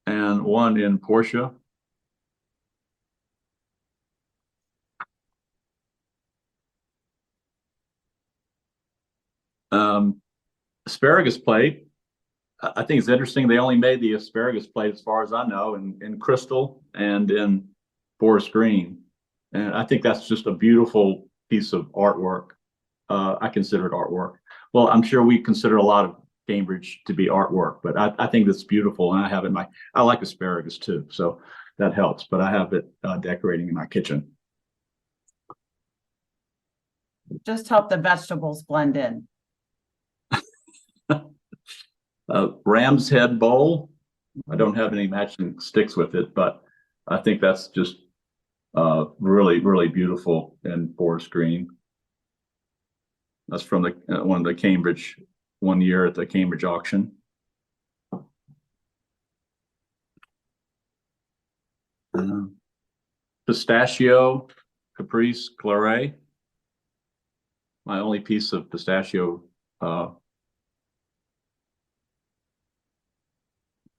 and one in Porsche. Asparagus plate. I think it's interesting. They only made the asparagus plate, as far as I know, in crystal and in forest green. And I think that's just a beautiful piece of artwork. I consider it artwork. Well, I'm sure we consider a lot of Cambridge to be artwork, but I think that's beautiful. And I have it in I like asparagus too, so that helps. But I have it decorating in my kitchen. Just help the vegetables blend in. Ram's head bowl. I don't have any matching sticks with it, but I think that's just really, really beautiful in forest green. That's from one of the Cambridge, one year at the Cambridge auction. Pistachio, Caprice, Claret. my only piece of pistachio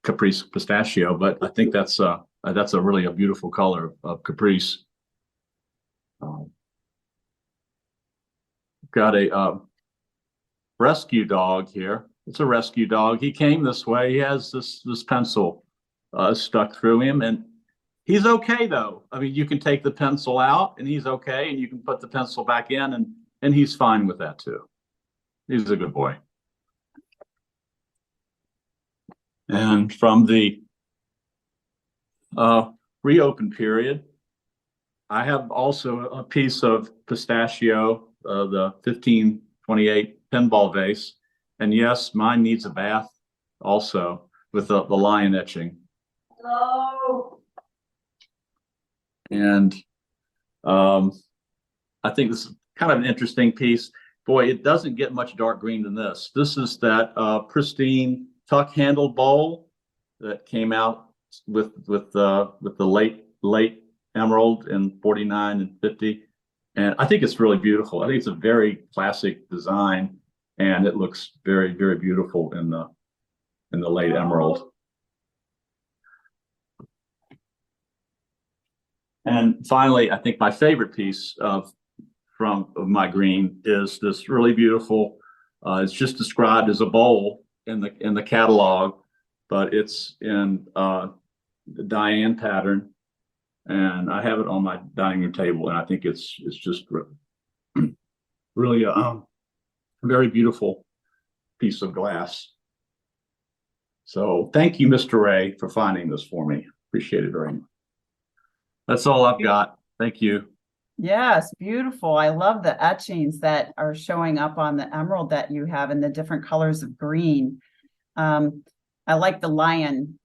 Caprice pistachio, but I think that's a really a beautiful color of Caprice. Got a rescue dog here. It's a rescue dog. He came this way. He has this pencil stuck through him, and he's okay though. I mean, you can take the pencil out, and he's okay, and you can put the pencil back in, and he's fine with that too. He's a good boy. And from the reopen period, I have also a piece of pistachio, the 1528 pinball vase. And yes, mine needs a bath also with the lion etching. Hello. And I think this is kind of an interesting piece. Boy, it doesn't get much dark green than this. This is that pristine tuck handled bowl that came out with the late emerald in 49 and 50. And I think it's really beautiful. I think it's a very classic design, and it looks very, very beautiful in the late emerald. And finally, I think my favorite piece of my green is this really beautiful. It's just described as a bowl in the catalog, but it's in the Diane pattern, and I have it on my dining room table, and I think it's just really a very beautiful piece of glass. So thank you, Mr. Ray, for finding this for me. Appreciate it very much. That's all I've got. Thank you. Yes, beautiful. I love the etchings that are showing up on the emerald that you have in the different colors of green. I like the lion.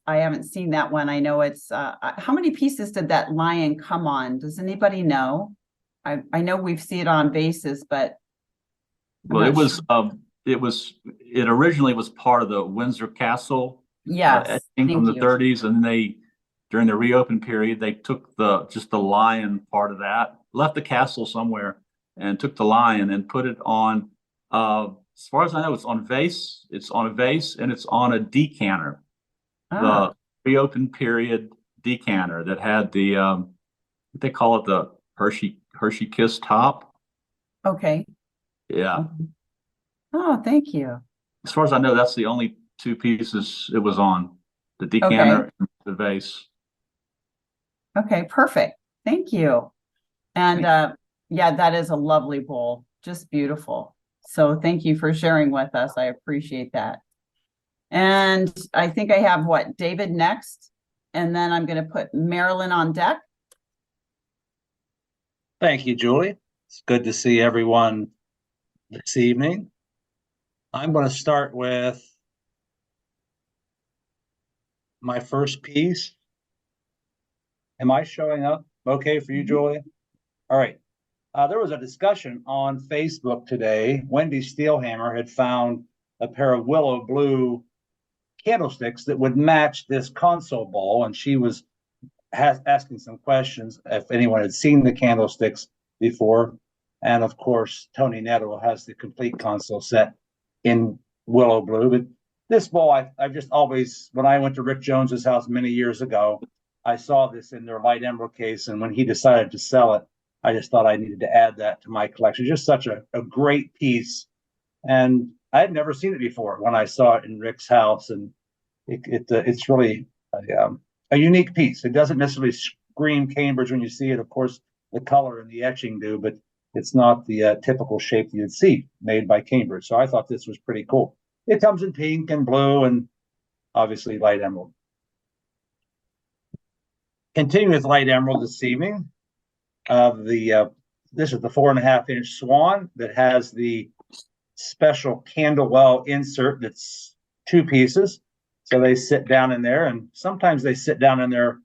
I haven't seen that one. I know it's, how many pieces did that lion come on? Does anybody know? I know we've seen it on vases, but. Well, it originally was part of the Windsor Castle. Yes. From the 30s, and during the reopen period, they took just the lion part of that, left the castle somewhere, and took the lion and put it on, as far as I know, it's on a vase, and it's on a decanter. The reopen period decanter that had the, what they call it, the Hershey Kiss top. Okay. Yeah. Oh, thank you. As far as I know, that's the only two pieces it was on, the decanter and the vase. Okay, perfect. Thank you. And yeah, that is a lovely bowl. Just beautiful. So thank you for sharing with us. I appreciate that. And I think I have David next, and then I'm going to put Marilyn on deck. Thank you, Julie. It's good to see everyone this evening. I'm going to start with my first piece. Am I showing up okay for you, Julia? All right. There was a discussion on Facebook today. Wendy Steelhammer had found a pair of willow blue candlesticks that would match this console bowl, and she was asking some questions if anyone had seen the candlesticks before. And of course, Tony Netto has the complete console set in willow blue. But this bowl, I've just always, when I went to Rick Jones's house many years ago, I saw this in their light emerald case, and when he decided to sell it, I just thought I needed to add that to my collection. Just such a great piece, and I had never seen it before when I saw it in Rick's house, and it's really a unique piece. It doesn't necessarily scream Cambridge when you see it. Of course, the color and the etching do, but it's not the typical shape you'd see made by Cambridge. So I thought this was pretty cool. It comes in pink and blue and obviously light emerald. Continuing with light emerald this evening, this is the 4.5-inch swan that has the special candle well insert that's 2 pieces. So they sit down in there, and sometimes they sit down in there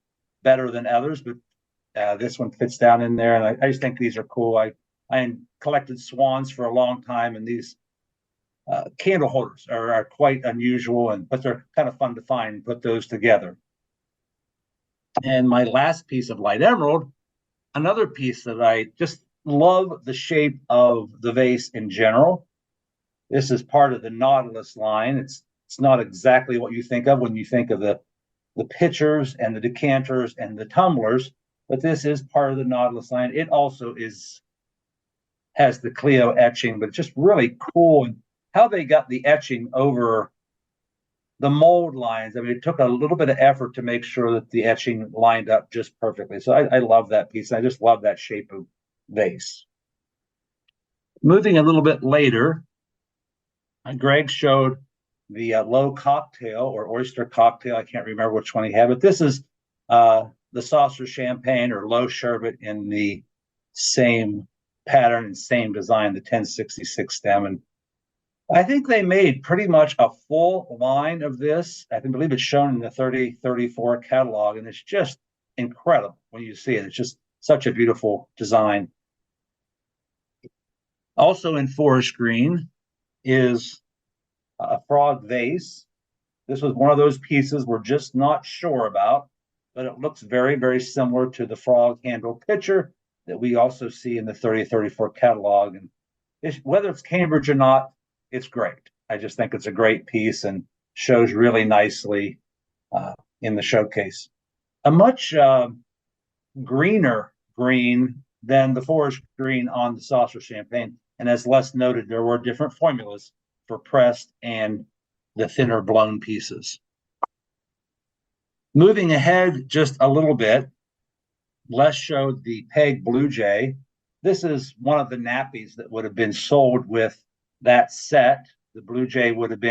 better than others, but this one fits down in there, and I just think these are cool. I collected swans for a long time, and these candle holders are quite unusual, but they're kind of fun to find and put those together. And my last piece of light emerald, another piece that I just love the shape of the vase in general. This is part of the Nautilus line. It's not exactly what you think of when you think of the pitchers and the decanters and the tumblers, but this is part of the Nautilus line. It also has the Clio etching, but it's just really cool. And how they got the etching over the mold lines. I mean, it took a little bit of effort to make sure that the etching lined up just perfectly. So I love that piece. I just love that shape of vase. Moving a little bit later, Greg showed the low cocktail or oyster cocktail. I can't remember which one he had, but this is the saucer champagne or low sherbet in the same pattern and same design, the 1066 stem. And I think they made pretty much a full line of this. I believe it's shown in the 3034 catalog, and it's just incredible when you see it. It's just such a beautiful design. Also in forest green is a frog vase. This was one of those pieces we're just not sure about, but it looks very, very similar to the frog handle pitcher that we also see in the 3034 catalog. And whether it's Cambridge or not, it's great. I just think it's a great piece and shows really nicely in the showcase. A much greener green than the forest green on the saucer champagne. And as Les noted, there were different formulas for pressed and the thinner blown pieces. Moving ahead just a little bit, Les showed the Peg Blue Jay. This is one of the nappies that would have been sold with that set. The Blue Jay there would have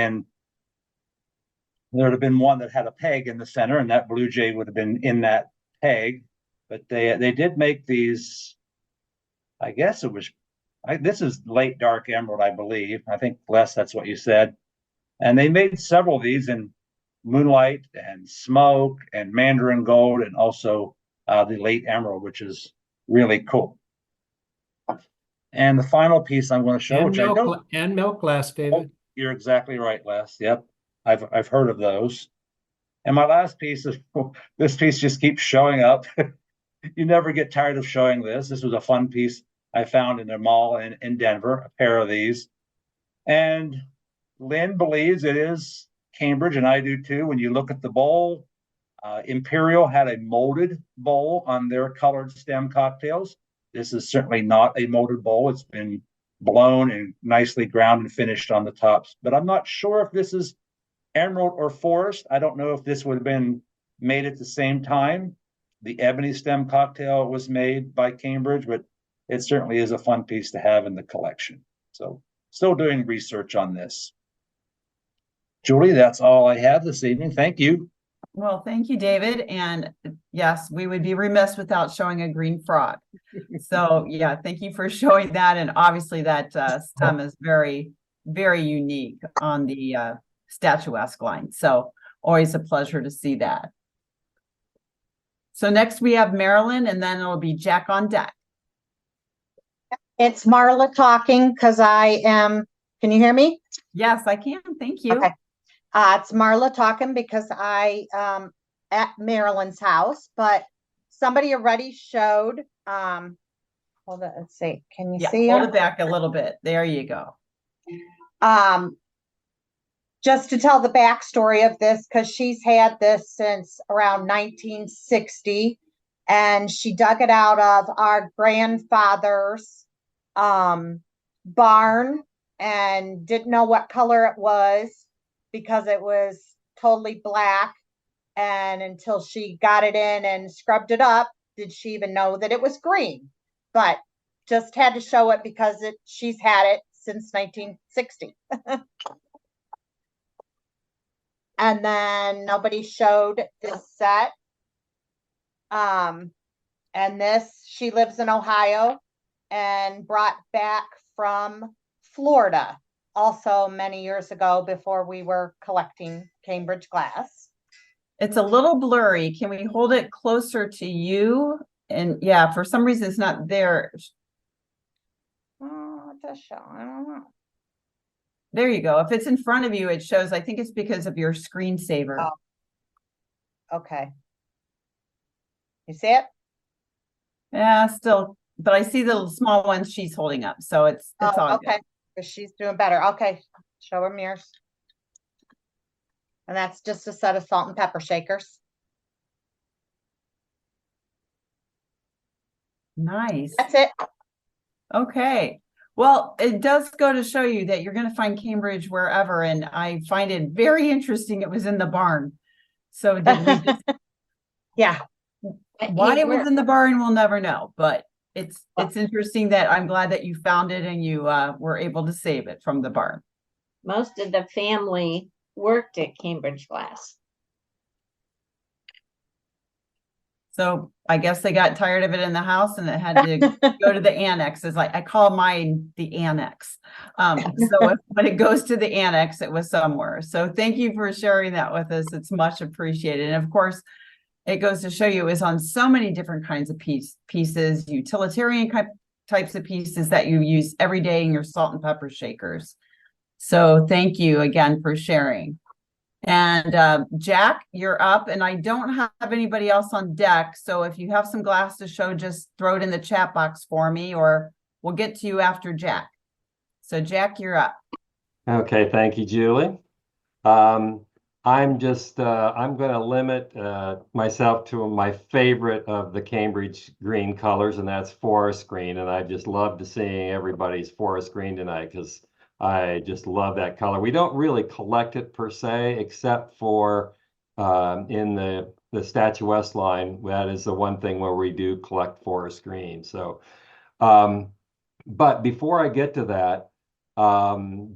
been one that had a peg in the center, and that Blue Jay would have been in that peg. But they did make these, I guess it was, this is late dark emerald, I believe. I think, Les, that's what you said. And they made several of these in moonlight and smoke and mandarin gold, and also the late emerald, which is really cool. And the final piece I'm going to show, and milk glass, David. Oh, you're exactly right, Les. Yep, I've heard of those. And my last piece is this piece just keeps showing up. You never get tired of showing this. This was a fun piece I found in a mall in Denver, a pair of these. And Lynn believes it is Cambridge, and I do too. When you look at the bowl, Imperial had a molded bowl on their colored stem cocktails. This is certainly not a molded bowl. It's been blown and nicely ground and finished on the tops. But I'm not sure if this is emerald or forest. I don't know if this would have been made at the same time. The ebony stem cocktail was made by Cambridge, but it certainly is a fun piece to have in the collection. So still doing research on this. Julie, that's all I have this evening. Thank you. Well, thank you, David. And yes, we would be remiss without showing a green frog. So yeah, thank you for showing that. And obviously that stem is very, very unique on the statuesque line. So always a pleasure to see that. So next we have Marilyn, and then it'll be Jack on deck. It's Marla talking because I am, can you hear me? Yes, I can. Thank you. Okay. It's Marla talking because I at Marilyn's house, but somebody already showed, hold on, let's see. Can you see hold her? it back a little bit. There you go. Just to tell the backstory of this, because she's had this since around 1960, and she dug it out of our grandfather's barn and didn't know what color it was because it was totally black. And until she got it in and scrubbed it up, did she even know that it was green? But just had to show it because she's had it since 1960. And then nobody showed this set. And this, she lives in Ohio and brought back from Florida also many years ago before we were collecting Cambridge glass. It's a little blurry. Can we hold it closer to you? And yeah, for some reason it's not there. Oh, it does show. I don't know. There you go. If it's in front of you, it shows. I think it's because of your screensaver. Oh. Okay. You see it? Yeah, still but I see the small ones she's holding up, so it's all Oh, good. okay, 'cause she's doing better. Okay, show her mirrors. And that's just a set of salt and pepper shakers. Nice. That's it. Okay. Well, it does go to show you that you're going to find Cambridge wherever, and I find it very interesting it was in the barn. So did we just Yeah. why it was in the barn, we'll never know, but it's interesting that I'm glad that you found it and you were able to save it from the barn. Most of the family worked at Cambridge Glass. So I guess they got tired of it in the house and it had to go to the annex. It's like I call mine the annex. So when it goes to the annex, it was somewhere. So thank you for sharing that with us. It's much appreciated. And of course, it goes to show you it was on so many different kinds of pieces, utilitarian types of pieces that you use every day in your salt and pepper shakers. So thank you again for sharing. And Jack, you're up, and I don't have anybody else on deck. So if you have some glass to show, just throw it in the chat box for me, or we'll get to you after Jack. So Jack, you're up. Okay, thank you, Julie. I'm going to limit myself to my favorite of the Cambridge green colors, and that's forest green. And I just love to seeing everybody's forest green tonight because I just love that color. We don't really collect it per se, except for in the Statuesque line. That is the one thing where we do collect forest green. So, but before I get to that,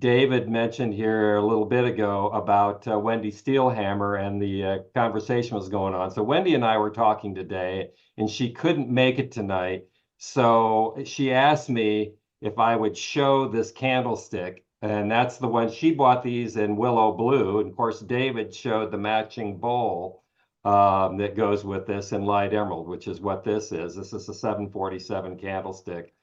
David mentioned here a little bit ago about Wendy Steelhammer and the conversation was going on. So Wendy and I were talking today and she couldn't make it tonight. So she asked me if I would show this candlestick, and that's the one she bought these in willow blue. And of course, David showed the matching bowl that goes with this in light emerald, which is what this is. This is a 747 candlestick.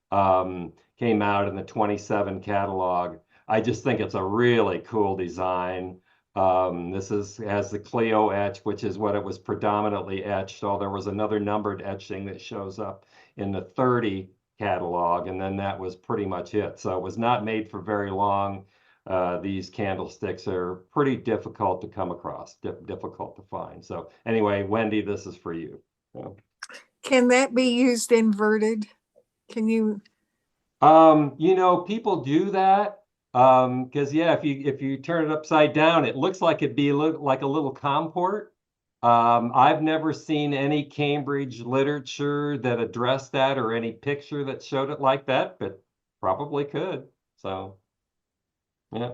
Came out in the 27 catalog. I just think it's a really cool design. This has the Clio etch, which is what it was predominantly etched. So there was another numbered etching that shows up in the 30 catalog, and then that was pretty much it. So it was not made for very long. These candlesticks are pretty difficult to come across, difficult to find. So anyway, Wendy, this is for you. So. Can that be used inverted? Can you? People do that because yeah, if you turn it upside down, it looks like it'd be like a little comport. I've never seen any Cambridge literature that addressed that or any picture that showed it like that, but probably could. So, yeah.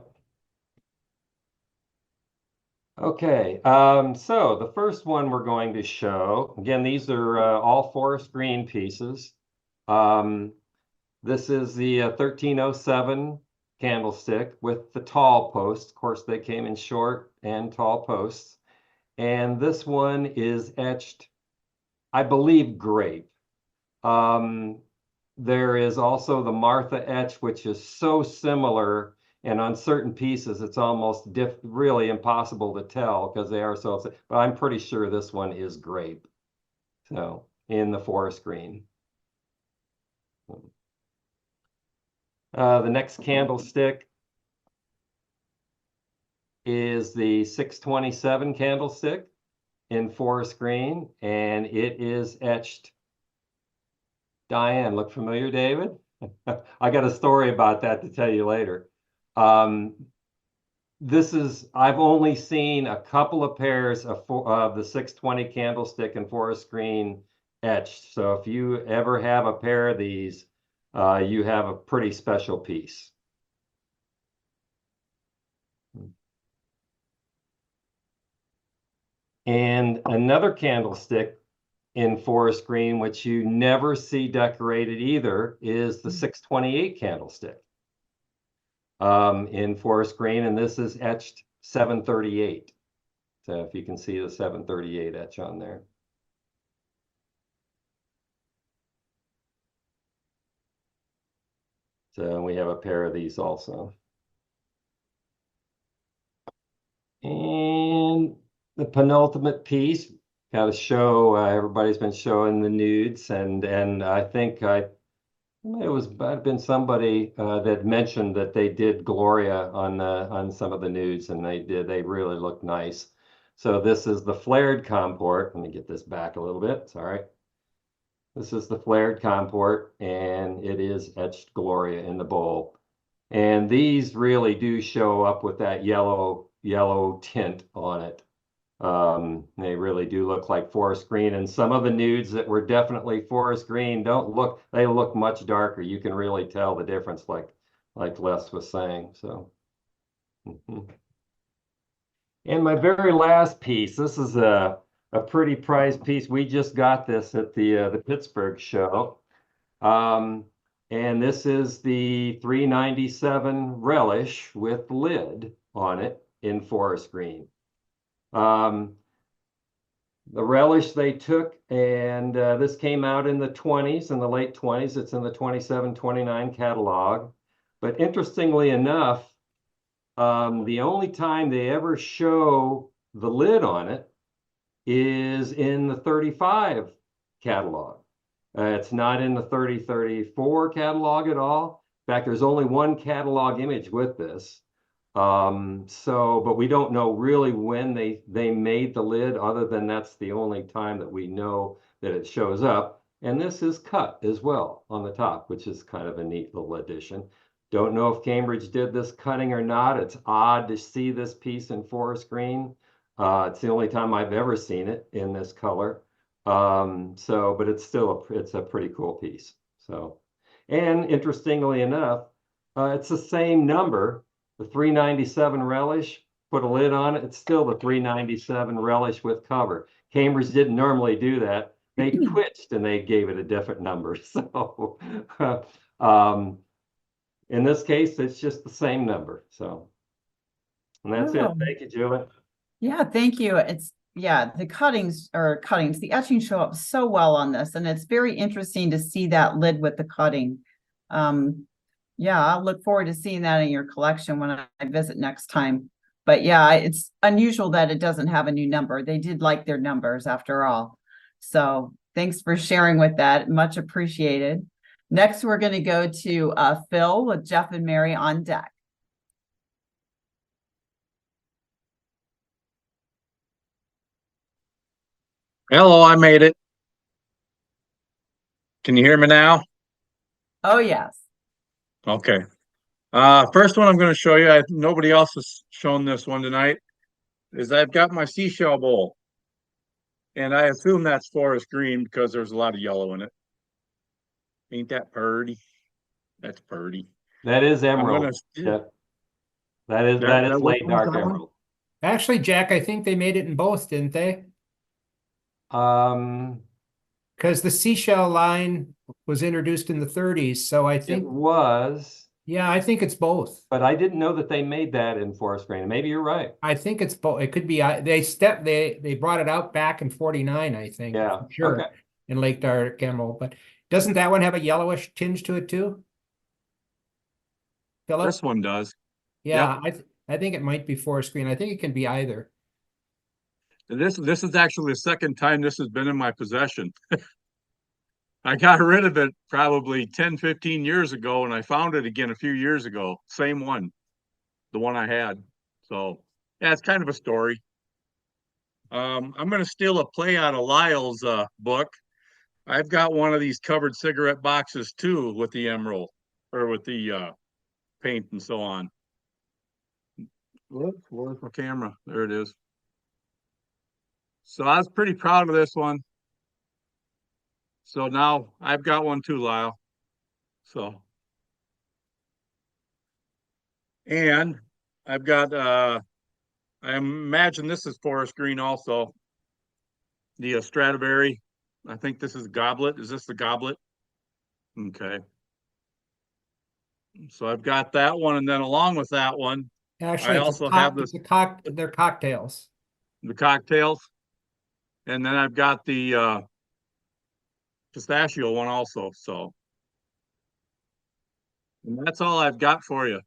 Okay, so the first one we're going to show, again, these are all forest green pieces. This is the 1307 candlestick with the tall posts. Of course, they came in short and tall posts. And this one is etched, I believe, grape. There is also the Martha etch, which is so similar. And on certain pieces, it's almost really impossible to tell because they are so, but I'm pretty sure this one is grape. So in the forest green. The next candlestick is the 627 candlestick in forest green, and it is etched. Diane, look familiar, David? I got a story about that to tell you later. I've only seen a couple of pairs of the 620 candlestick in forest green etched. So if you ever have a pair of these, you have a pretty special piece. And another candlestick in forest green, which you never see decorated either, is the 628 candlestick in forest green, and this is etched 738. So if you can see the 738 etch on there. So we have a pair of these also. And the penultimate piece, got a show. Everybody's been showing the nudes, and I think it might have been somebody that mentioned that they did Gloria on some of the nudes, and they really look nice. So this is the flared comport. Let me get this back a little bit. Sorry. This is the flared comport, and it is etched Gloria in the bowl. And these really do show up with that yellow tint on it. They really do look like forest green, and some of the nudes that were definitely forest green they look much darker. You can really tell the difference, like Les was saying. So, and my very last piece, this is a pretty prized piece. We just got this at the Pittsburgh show. And this is the 397 relish with lid on it in forest green. The relish they took, and this came out in the 20s, in the late 20s. It's in the 27-29 catalog. But interestingly enough, the only time they ever show the lid on it is in the 35 catalog. It's not in the 30-34 catalog at all. In fact, there's only one catalog image with this. But we don't know really when they made the lid, other than that's the only time that we know that it shows up. And this is cut as well on the top, which is kind of a neat little addition. Don't know if Cambridge did this cutting or not. It's odd to see this piece in forest green. It's the only time I've ever seen it in this color. But it's still it's a pretty cool piece. So, and interestingly enough, it's the same number, the 397 relish. Put a lid on it. It's still the 397 relish with cover. Cambridge didn't normally do that. They twitched and they gave it a different number. So, in this case, it's just the same number. So, and that's it. Thank you, Julie. Yeah, thank you. The the etchings show up so well on this, and it's very interesting to see that lid with the cutting. I'll look forward to seeing that in your collection when I visit next time. But yeah, it's unusual that it doesn't have a new number. They did like their numbers after all. So thanks for sharing with that. Much appreciated. Next, we're going to go to Phil with Jeff and Mary on deck. Hello, I made it. Can you hear me now? Oh, yes. Okay. First one I'm going to show you, nobody else has shown this one tonight, is I've got my seashell bowl. And I assume that's forest green because there's a lot of yellow in it. Ain't that purty? That's purty. That is emerald. That is late dark emerald. Actually, Jack, I think they made it in both, didn't they? Because the seashell line was introduced in the 30s, so I think it was. Yeah, I think it's both. But I didn't know that they made that in forest green. Maybe you're right. I think it's both. It could be they brought it out back in 49, I think. Yeah, sure. Okay. In Lake Dark Emerald, but doesn't that one have a yellowish tinge to it too? Philip? This one does. Yeah, yep. I think it might be forest green. I think it can be either. This is actually the second time this has been in my possession. I got rid of it probably 10, 15 years ago, and I found it again a few years ago. Same one, the one I had. So, yeah, it's kind of a story. I'm going to steal a play out of Lyle's book. I've got one of these covered cigarette boxes too with the emerald, or with the paint and so on. Where's my camera? There it is. So I was pretty proud of this one. So now I've got one too, Lyle. So, and I've got, I imagine this is forest green also. The Stradivari. I think this is goblet. Is this the goblet? Okay. So I've got that one, and then along with that one, actually, I also have this. They're cocktails. The cocktails, and then I've got the pistachio one also. So, and that's all I've got for you.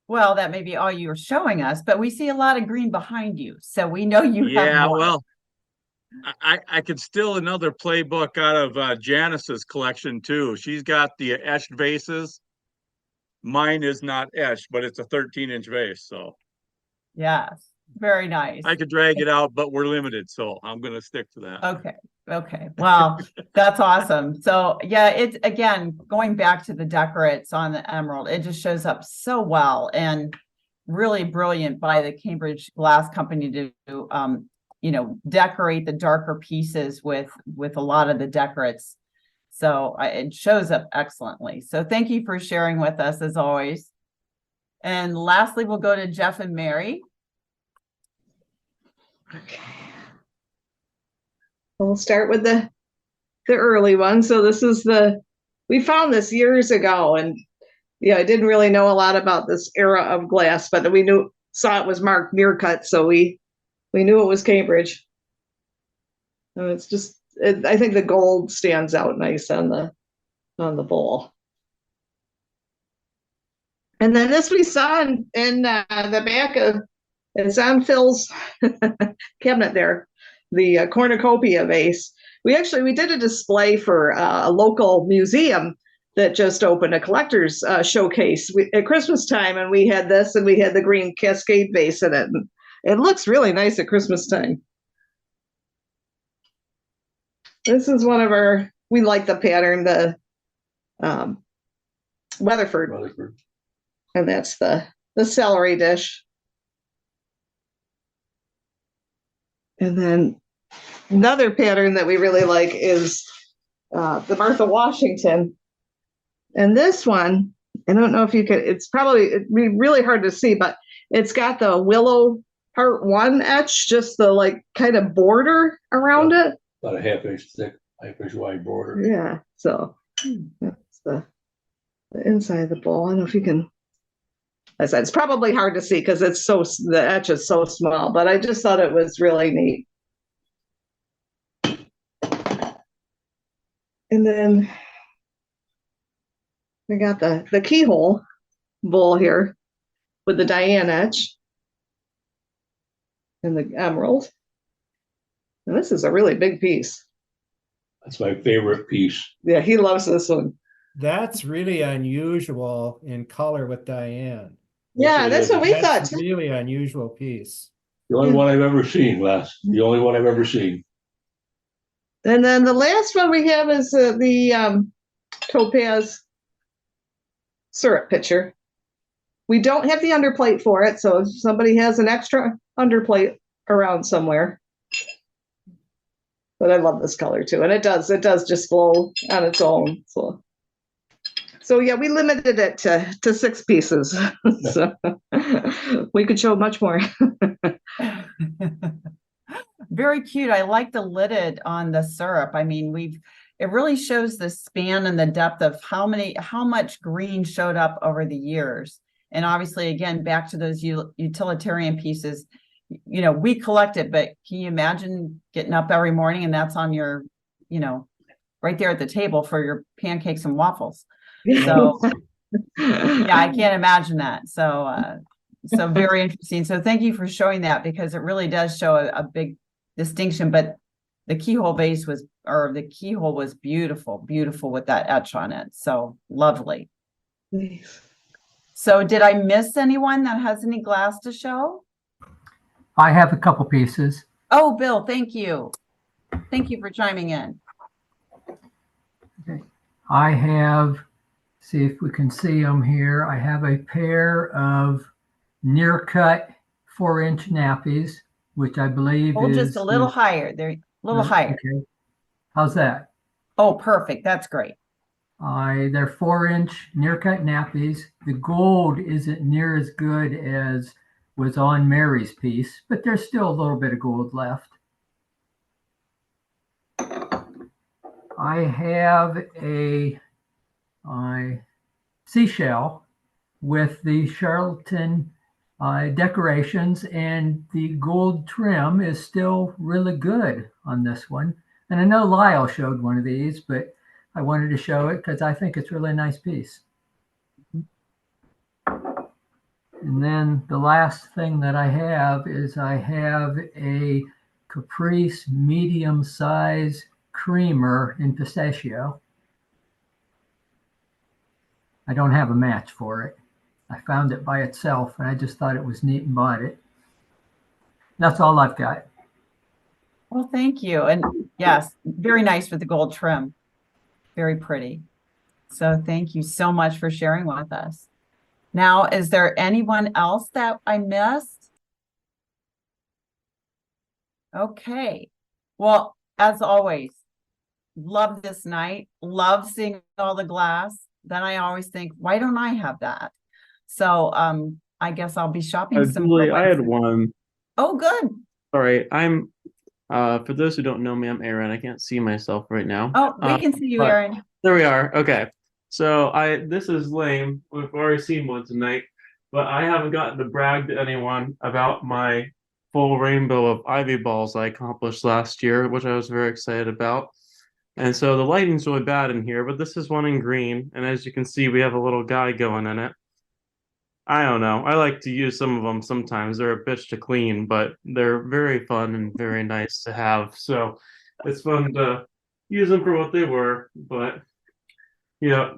Well, that may be all you're showing us, but we see a lot of green behind you, so we know you have more. Well, I could steal another playbook out of Janice's collection too. She's got the etched vases. Mine is not etched, but it's a 13-inch vase, so Yes, very nice. I could drag it out, but we're limited, so I'm gonna stick to that. Okay, okay. Well, that's awesome. So yeah, it's again, going back to the decorates on the emerald, it just shows up so well and really brilliant by the Cambridge Glass Company to decorate the darker pieces with a lot of the decorates. So it shows up excellently. So thank you for sharing with us as always. And lastly, we'll go to Jeff and Mary. Okay. We'll start with the early one. So this is we found this years ago, and I didn't really know a lot about this era of glass, but we saw it was marked near cut, so we knew it was Cambridge. And it's just, I think the gold stands out nice on the bowl. And then this we saw in the back of, it's on Phil's cabinet there, the cornucopia vase. We did a display for a local museum that just opened a collector's showcase at Christmas time, and we had this, and we had the green Cascade vase in it. And it looks really nice at Christmas time. This is one of we like the pattern, the Weatherford. And that's the celery dish. And then another pattern that we really like is the Martha Washington. And this one, I don't know if you could, it'd be really hard to see, but it's got the willow part 1 etch, just the kind of border around it. About a half-inch thick, half-inch wide border. Yeah, so that's the inside of the bowl. I don't know if you can, as I said, it's probably hard to see because the etch is so small, but I just thought it was really neat. And then we got the keyhole bowl here with the Diane etch and the emerald. And this is a really big piece. That's my favorite piece. Yeah, he loves this one. That's really unusual in color with Diane. Yeah, that's what we thought. That's a really unusual piece. The only one I've ever seen, Les. The only one I've ever seen. And then the last one we have is the topaz syrup pitcher. We don't have the underplate for it, so if somebody has an extra underplate around somewhere. But I love this color too, and it does just flow on its own. So yeah, we limited it to 6 pieces. So we could show much more. Very cute. I like the lidded on the syrup. I mean, it really shows the span and the depth of how much green showed up over the years. And obviously, again, back to those utilitarian pieces, we collect it, but can you imagine getting up every morning and that's on your, right there at the table for your pancakes and waffles? So yeah, I can't imagine that. So very interesting. So thank you for showing that, because it really does show a big distinction. But the keyhole was beautiful with that etch on it. So lovely. Nice. So did I miss anyone that has any glass to show? I have a couple pieces. Oh, Bill, thank you. Thank you for chiming in. Okay. I have, see if we can see them here. I have a pair of near cut 4-inch nappies, which I believe is just a little higher. They're a little higher. Okay. How's that? Oh, perfect. That's great. They're 4-inch near cut nappies. The gold isn't near as good as was on Mary's piece, but there's still a little bit of gold left. I have a seashell with the Charlton decorations, and the gold trim is still really good on this one. And I know Lyle showed one of these, but I wanted to show it because I think it's really a nice piece. And then the last thing that I have is I have a Caprice medium size creamer in pistachio. I don't have a match for it. I found it by itself and I just thought it was neat and bought it. That's all I've got. Well, thank you. And yes, very nice with the gold trim. Very pretty. So thank you so much for sharing with us. Now, is there anyone else that I missed? Okay. Well, as always, love this night. Love seeing all the glass. Then I always think, why don't I have that? So I guess I'll be shopping some Julie, more I had ones. one. Oh, good. Sorry, I'm for those who don't know me, I'm Aaron. I can't see myself right now. Oh, we can see you, But Aaron. there we are. Okay. So this is lame. We've already seen one tonight, but I haven't gotten to brag to anyone about my full rainbow of ivy balls I accomplished last year, which I was very excited about. And so the lighting's really bad in here, but this is one in green, and as you can see, we have a little guy going in it. I don't know. I like to use some of them sometimes. They're a bitch to clean, but they're very fun and very nice to have. So it's fun to use them for what they were. But yeah,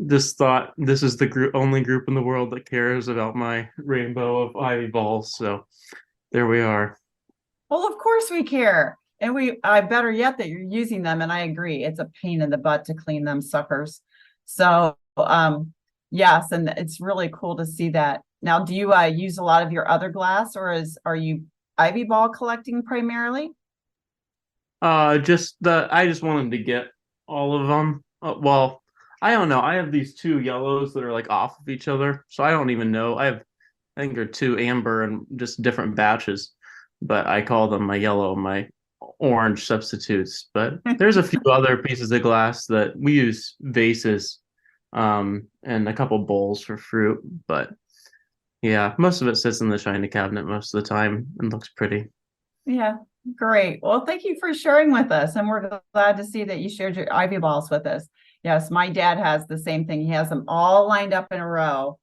just thought this is the only group in the world that cares about my rainbow of ivy balls. So there we are. Well, of course we care. And better yet that you're using them. And I agree, it's a pain in the butt to clean them suckers. So, yes, and it's really cool to see that. Now, do you use a lot of your other glass, or are you ivy ball collecting primarily? I just wanted to get all of them. Well, I don't know. I have these two yellows that are like off of each other, so I don't even know. I think they're two amber and just different batches, but I call them my yellow and my orange substitutes. But there's a few other pieces of glass that we use vases, and a couple bowls for fruit. But yeah, most of it sits in the china cabinet most of the time and looks pretty. Yeah, great. Well, thank you for sharing with us. And we're glad to see that you shared your ivy balls with us. Yes, my dad has the same thing. He has them all lined up in a row,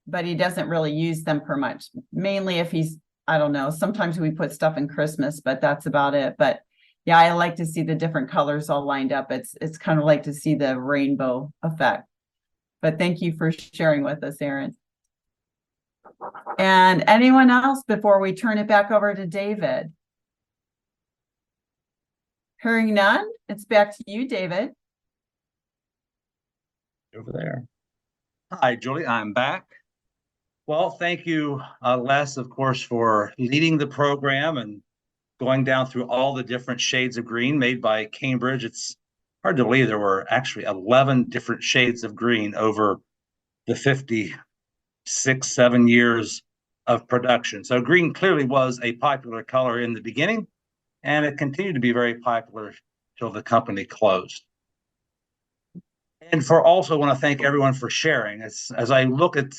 but he doesn't really use them per much. Mainly if he's, I don't know, sometimes we put stuff in Christmas, but that's about it. But yeah, I like to see the different colors all lined up. It's kind of like to see the rainbow effect. But thank you for sharing with us, Aaron. And anyone else before we turn it back over to David? Hearing none, it's back to you, David. Over there. Hi, Julie, I'm back. Well, thank you, Les, of course, for leading the program and going down through all the different shades of green made by Cambridge. It's hard to believe there were actually 11 different shades of green over the 56, 7 years of production. So green clearly was a popular color in the beginning, and it continued to be very popular till the company closed. And also want to thank everyone for sharing. As I look at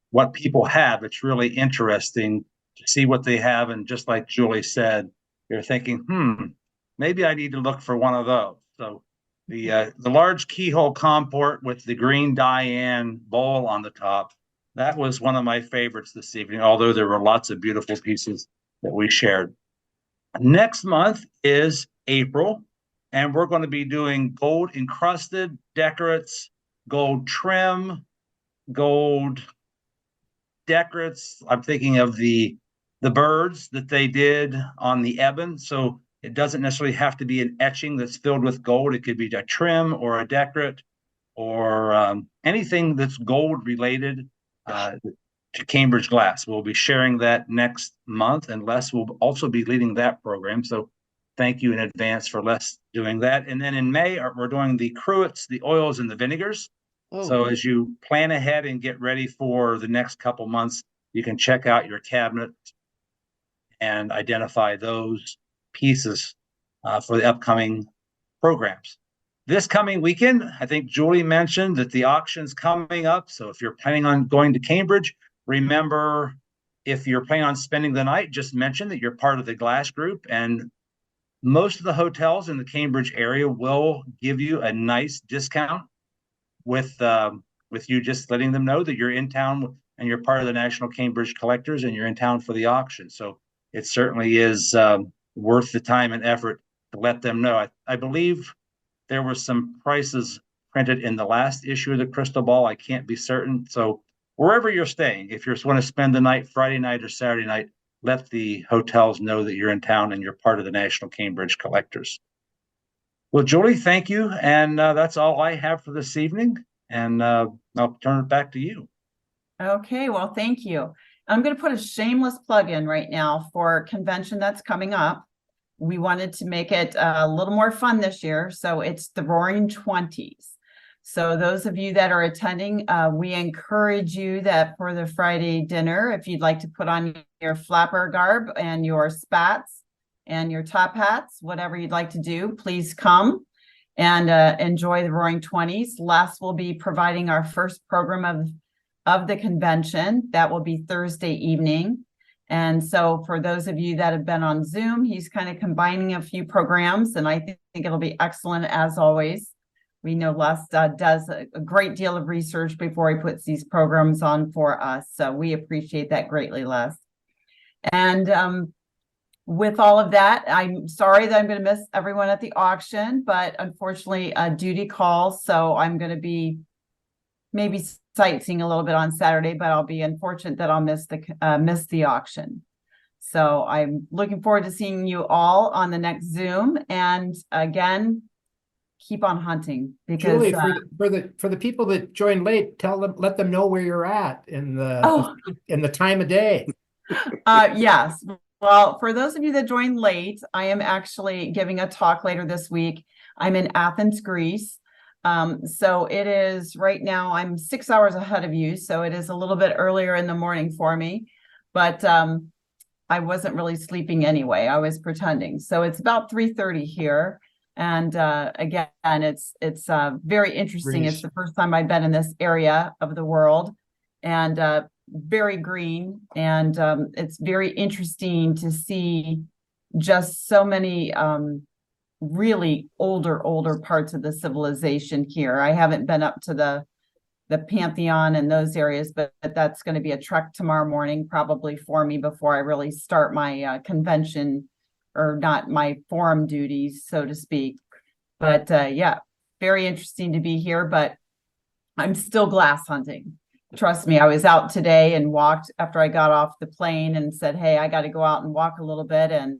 what people have, it's really interesting to see what they have. And just like Julie said, you're thinking, maybe I need to look for one of those. So the large keyhole comport with the green Diane bowl on the top, that was one of my favorites this evening, although there were lots of beautiful pieces that we shared. Next month is April, and we're going to be doing gold encrusted decorates, gold trim, gold decorates. I'm thinking of the birds that they did on the ebon. So it doesn't necessarily have to be an etching that's filled with gold. It could be a trim or a decorate or anything that's gold related to Cambridge glass. We'll be sharing that next month, and Les will also be leading that program. So thank you in advance for Les doing that. And then in May, we're doing the cruets, the oils, and the vinegars. So as you plan ahead and get ready for the next couple months, you can check out your cabinet and identify those pieces for the upcoming programs. This coming weekend, I think Julie mentioned that the auction's coming up. So if you're planning on going to Cambridge, remember, if you're planning on spending the night, just mention that you're part of the glass group, and most of the hotels in the Cambridge area will give you a nice discount with you just letting them know that you're in town and you're part of the National Cambridge Collectors and you're in town for the auction. So it certainly is worth the time and effort to let them know. I believe there were some prices printed in the last issue of the Crystal Ball. I can't be certain. So wherever you're staying, if you just want to spend the night, Friday night or Saturday night, let the hotels know that you're in town and you're part of the National Cambridge Collectors. Well, Julie, thank you. And that's all I have for this evening. And I'll turn it back to you. Okay, well, thank you. I'm going to put a shameless plug in right now for a convention that's coming up. We wanted to make it a little more fun this year, so it's the Roaring Twenties. So those of you that are attending, we encourage you that for the Friday dinner, if you'd like to put on your flapper garb and your spats and your top hats, whatever you'd like to do, please come and enjoy the Roaring Twenties. Les will be providing our first program of the convention. That will be Thursday evening. And so for those of you that have been on Zoom, he's kind of combining a few programs, and I think it'll be excellent as always. We know Les does a great deal of research before he puts these programs on for us. So we appreciate that greatly, Les. And with all of that, I'm sorry that I'm going to miss everyone at the auction, but unfortunately, duty calls. So I'm going to be maybe sightseeing a little bit on Saturday, but I'll be unfortunate that I'll miss the auction. So I'm looking forward to seeing you all on the next Zoom. And again, keep on hunting, because Julie, for the people that join late, let them know where you're at in the time of day. Yes. Well, for those of you that joined late, I am actually giving a talk later this week. I'm in Athens, Greece. So it is right now, I'm 6 hours ahead of you. So it is a little bit earlier in the morning for me, but I wasn't really sleeping anyway. I was pretending. So it's about 3:30 here. And again, it's very interesting. Greece. It's the first time I've been in this area of the world, and very green. And it's very interesting to see just so many really older parts of the civilization here. I haven't been up to the Pantheon and those areas, but that's going to be a trek tomorrow morning probably for me before I really start my convention, or not my forum duties, so to speak. But yeah, very interesting to be here, but I'm still glass hunting. Trust me, I was out today and walked after I got off the plane and said, hey, I got to go out and walk a little bit, and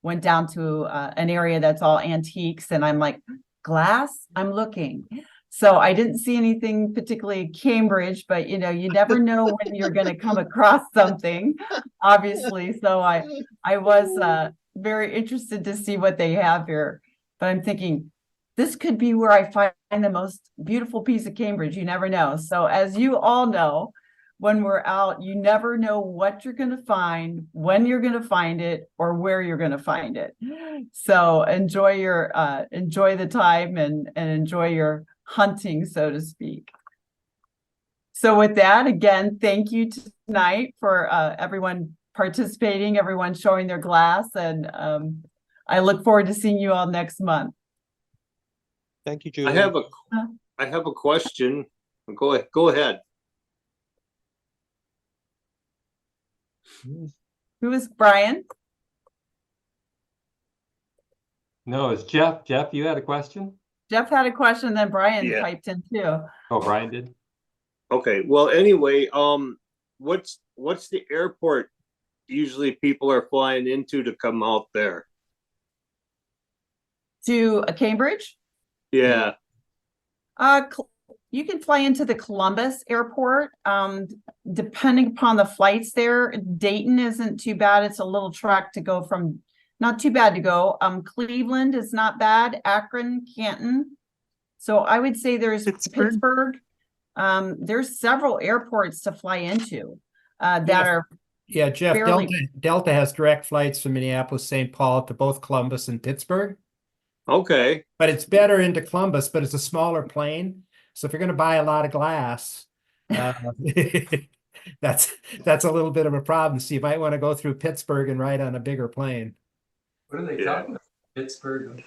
went down to an area that's all antiques, and I'm like, glass? I'm looking. So I didn't see anything particularly Cambridge, but you never know when you're going to come across something, obviously. So I was very interested to see what they have here, but I'm thinking this could be where I find the most beautiful piece of Cambridge. You never know. So as you all know, when we're out, you never know what you're going to find, when you're going to find it, or where you're going to find it. So enjoy the time and enjoy your hunting, so to speak. So with that, again, thank you tonight for everyone participating, everyone showing their glass, and I look forward to seeing you all next month. Thank you, Julie. I have a question. Go ahead. Who is Brian? No, it's Jeff. Jeff, you had a question? Jeff had a question, then Brian piped in too. Oh, Brian did? Okay. Well, anyway, what's the airport usually people are flying into to come out there? To Cambridge? Yeah. You can fly into the Columbus airport. Depending upon the flights there, Dayton isn't too bad. It's a little trek to go from, not too bad to go. Cleveland is not bad. Akron, Canton. So I would say there's Pittsburgh. There's several airports to fly into that are. Yeah, Jeff, fairly... Delta has direct flights from Minneapolis, St. Paul to both Columbus and Pittsburgh. Okay. But it's better into Columbus, but it's a smaller plane. So if you're going to buy a lot of glass, that's a little bit of a problem. So you might want to go through Pittsburgh and ride on a bigger plane. What are they talking about? Pittsburgh?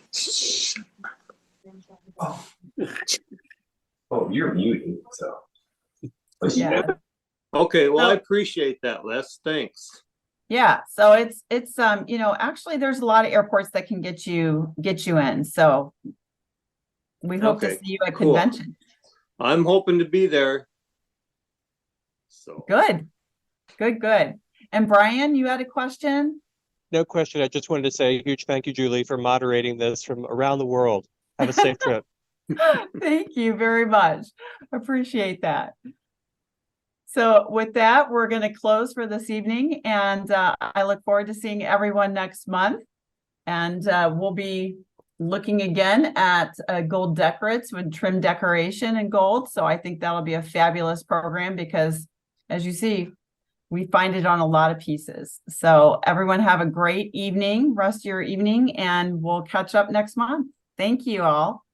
Oh, you're muted, so. Yeah. Okay, well, I appreciate that, Les. Thanks. Yeah, so it's you know, actually there's a lot of airports that can get you in. So we hope to Okay, see you at cool. convention. I'm hoping to be there. So Good. Good. And Brian, you had a question? No question. I just wanted to say a huge thank you, Julie, for moderating this from around the world. Have a safe trip. Thank you very much. Appreciate that. So with that, we're going to close for this evening, and I look forward to seeing everyone next month. And we'll be looking again at gold decorates with trim decoration in gold. So I think that'll be a fabulous program because, as you see, we find it on a lot of pieces. So everyone have a great evening, rest of your evening, and we'll catch up next month. Thank you all.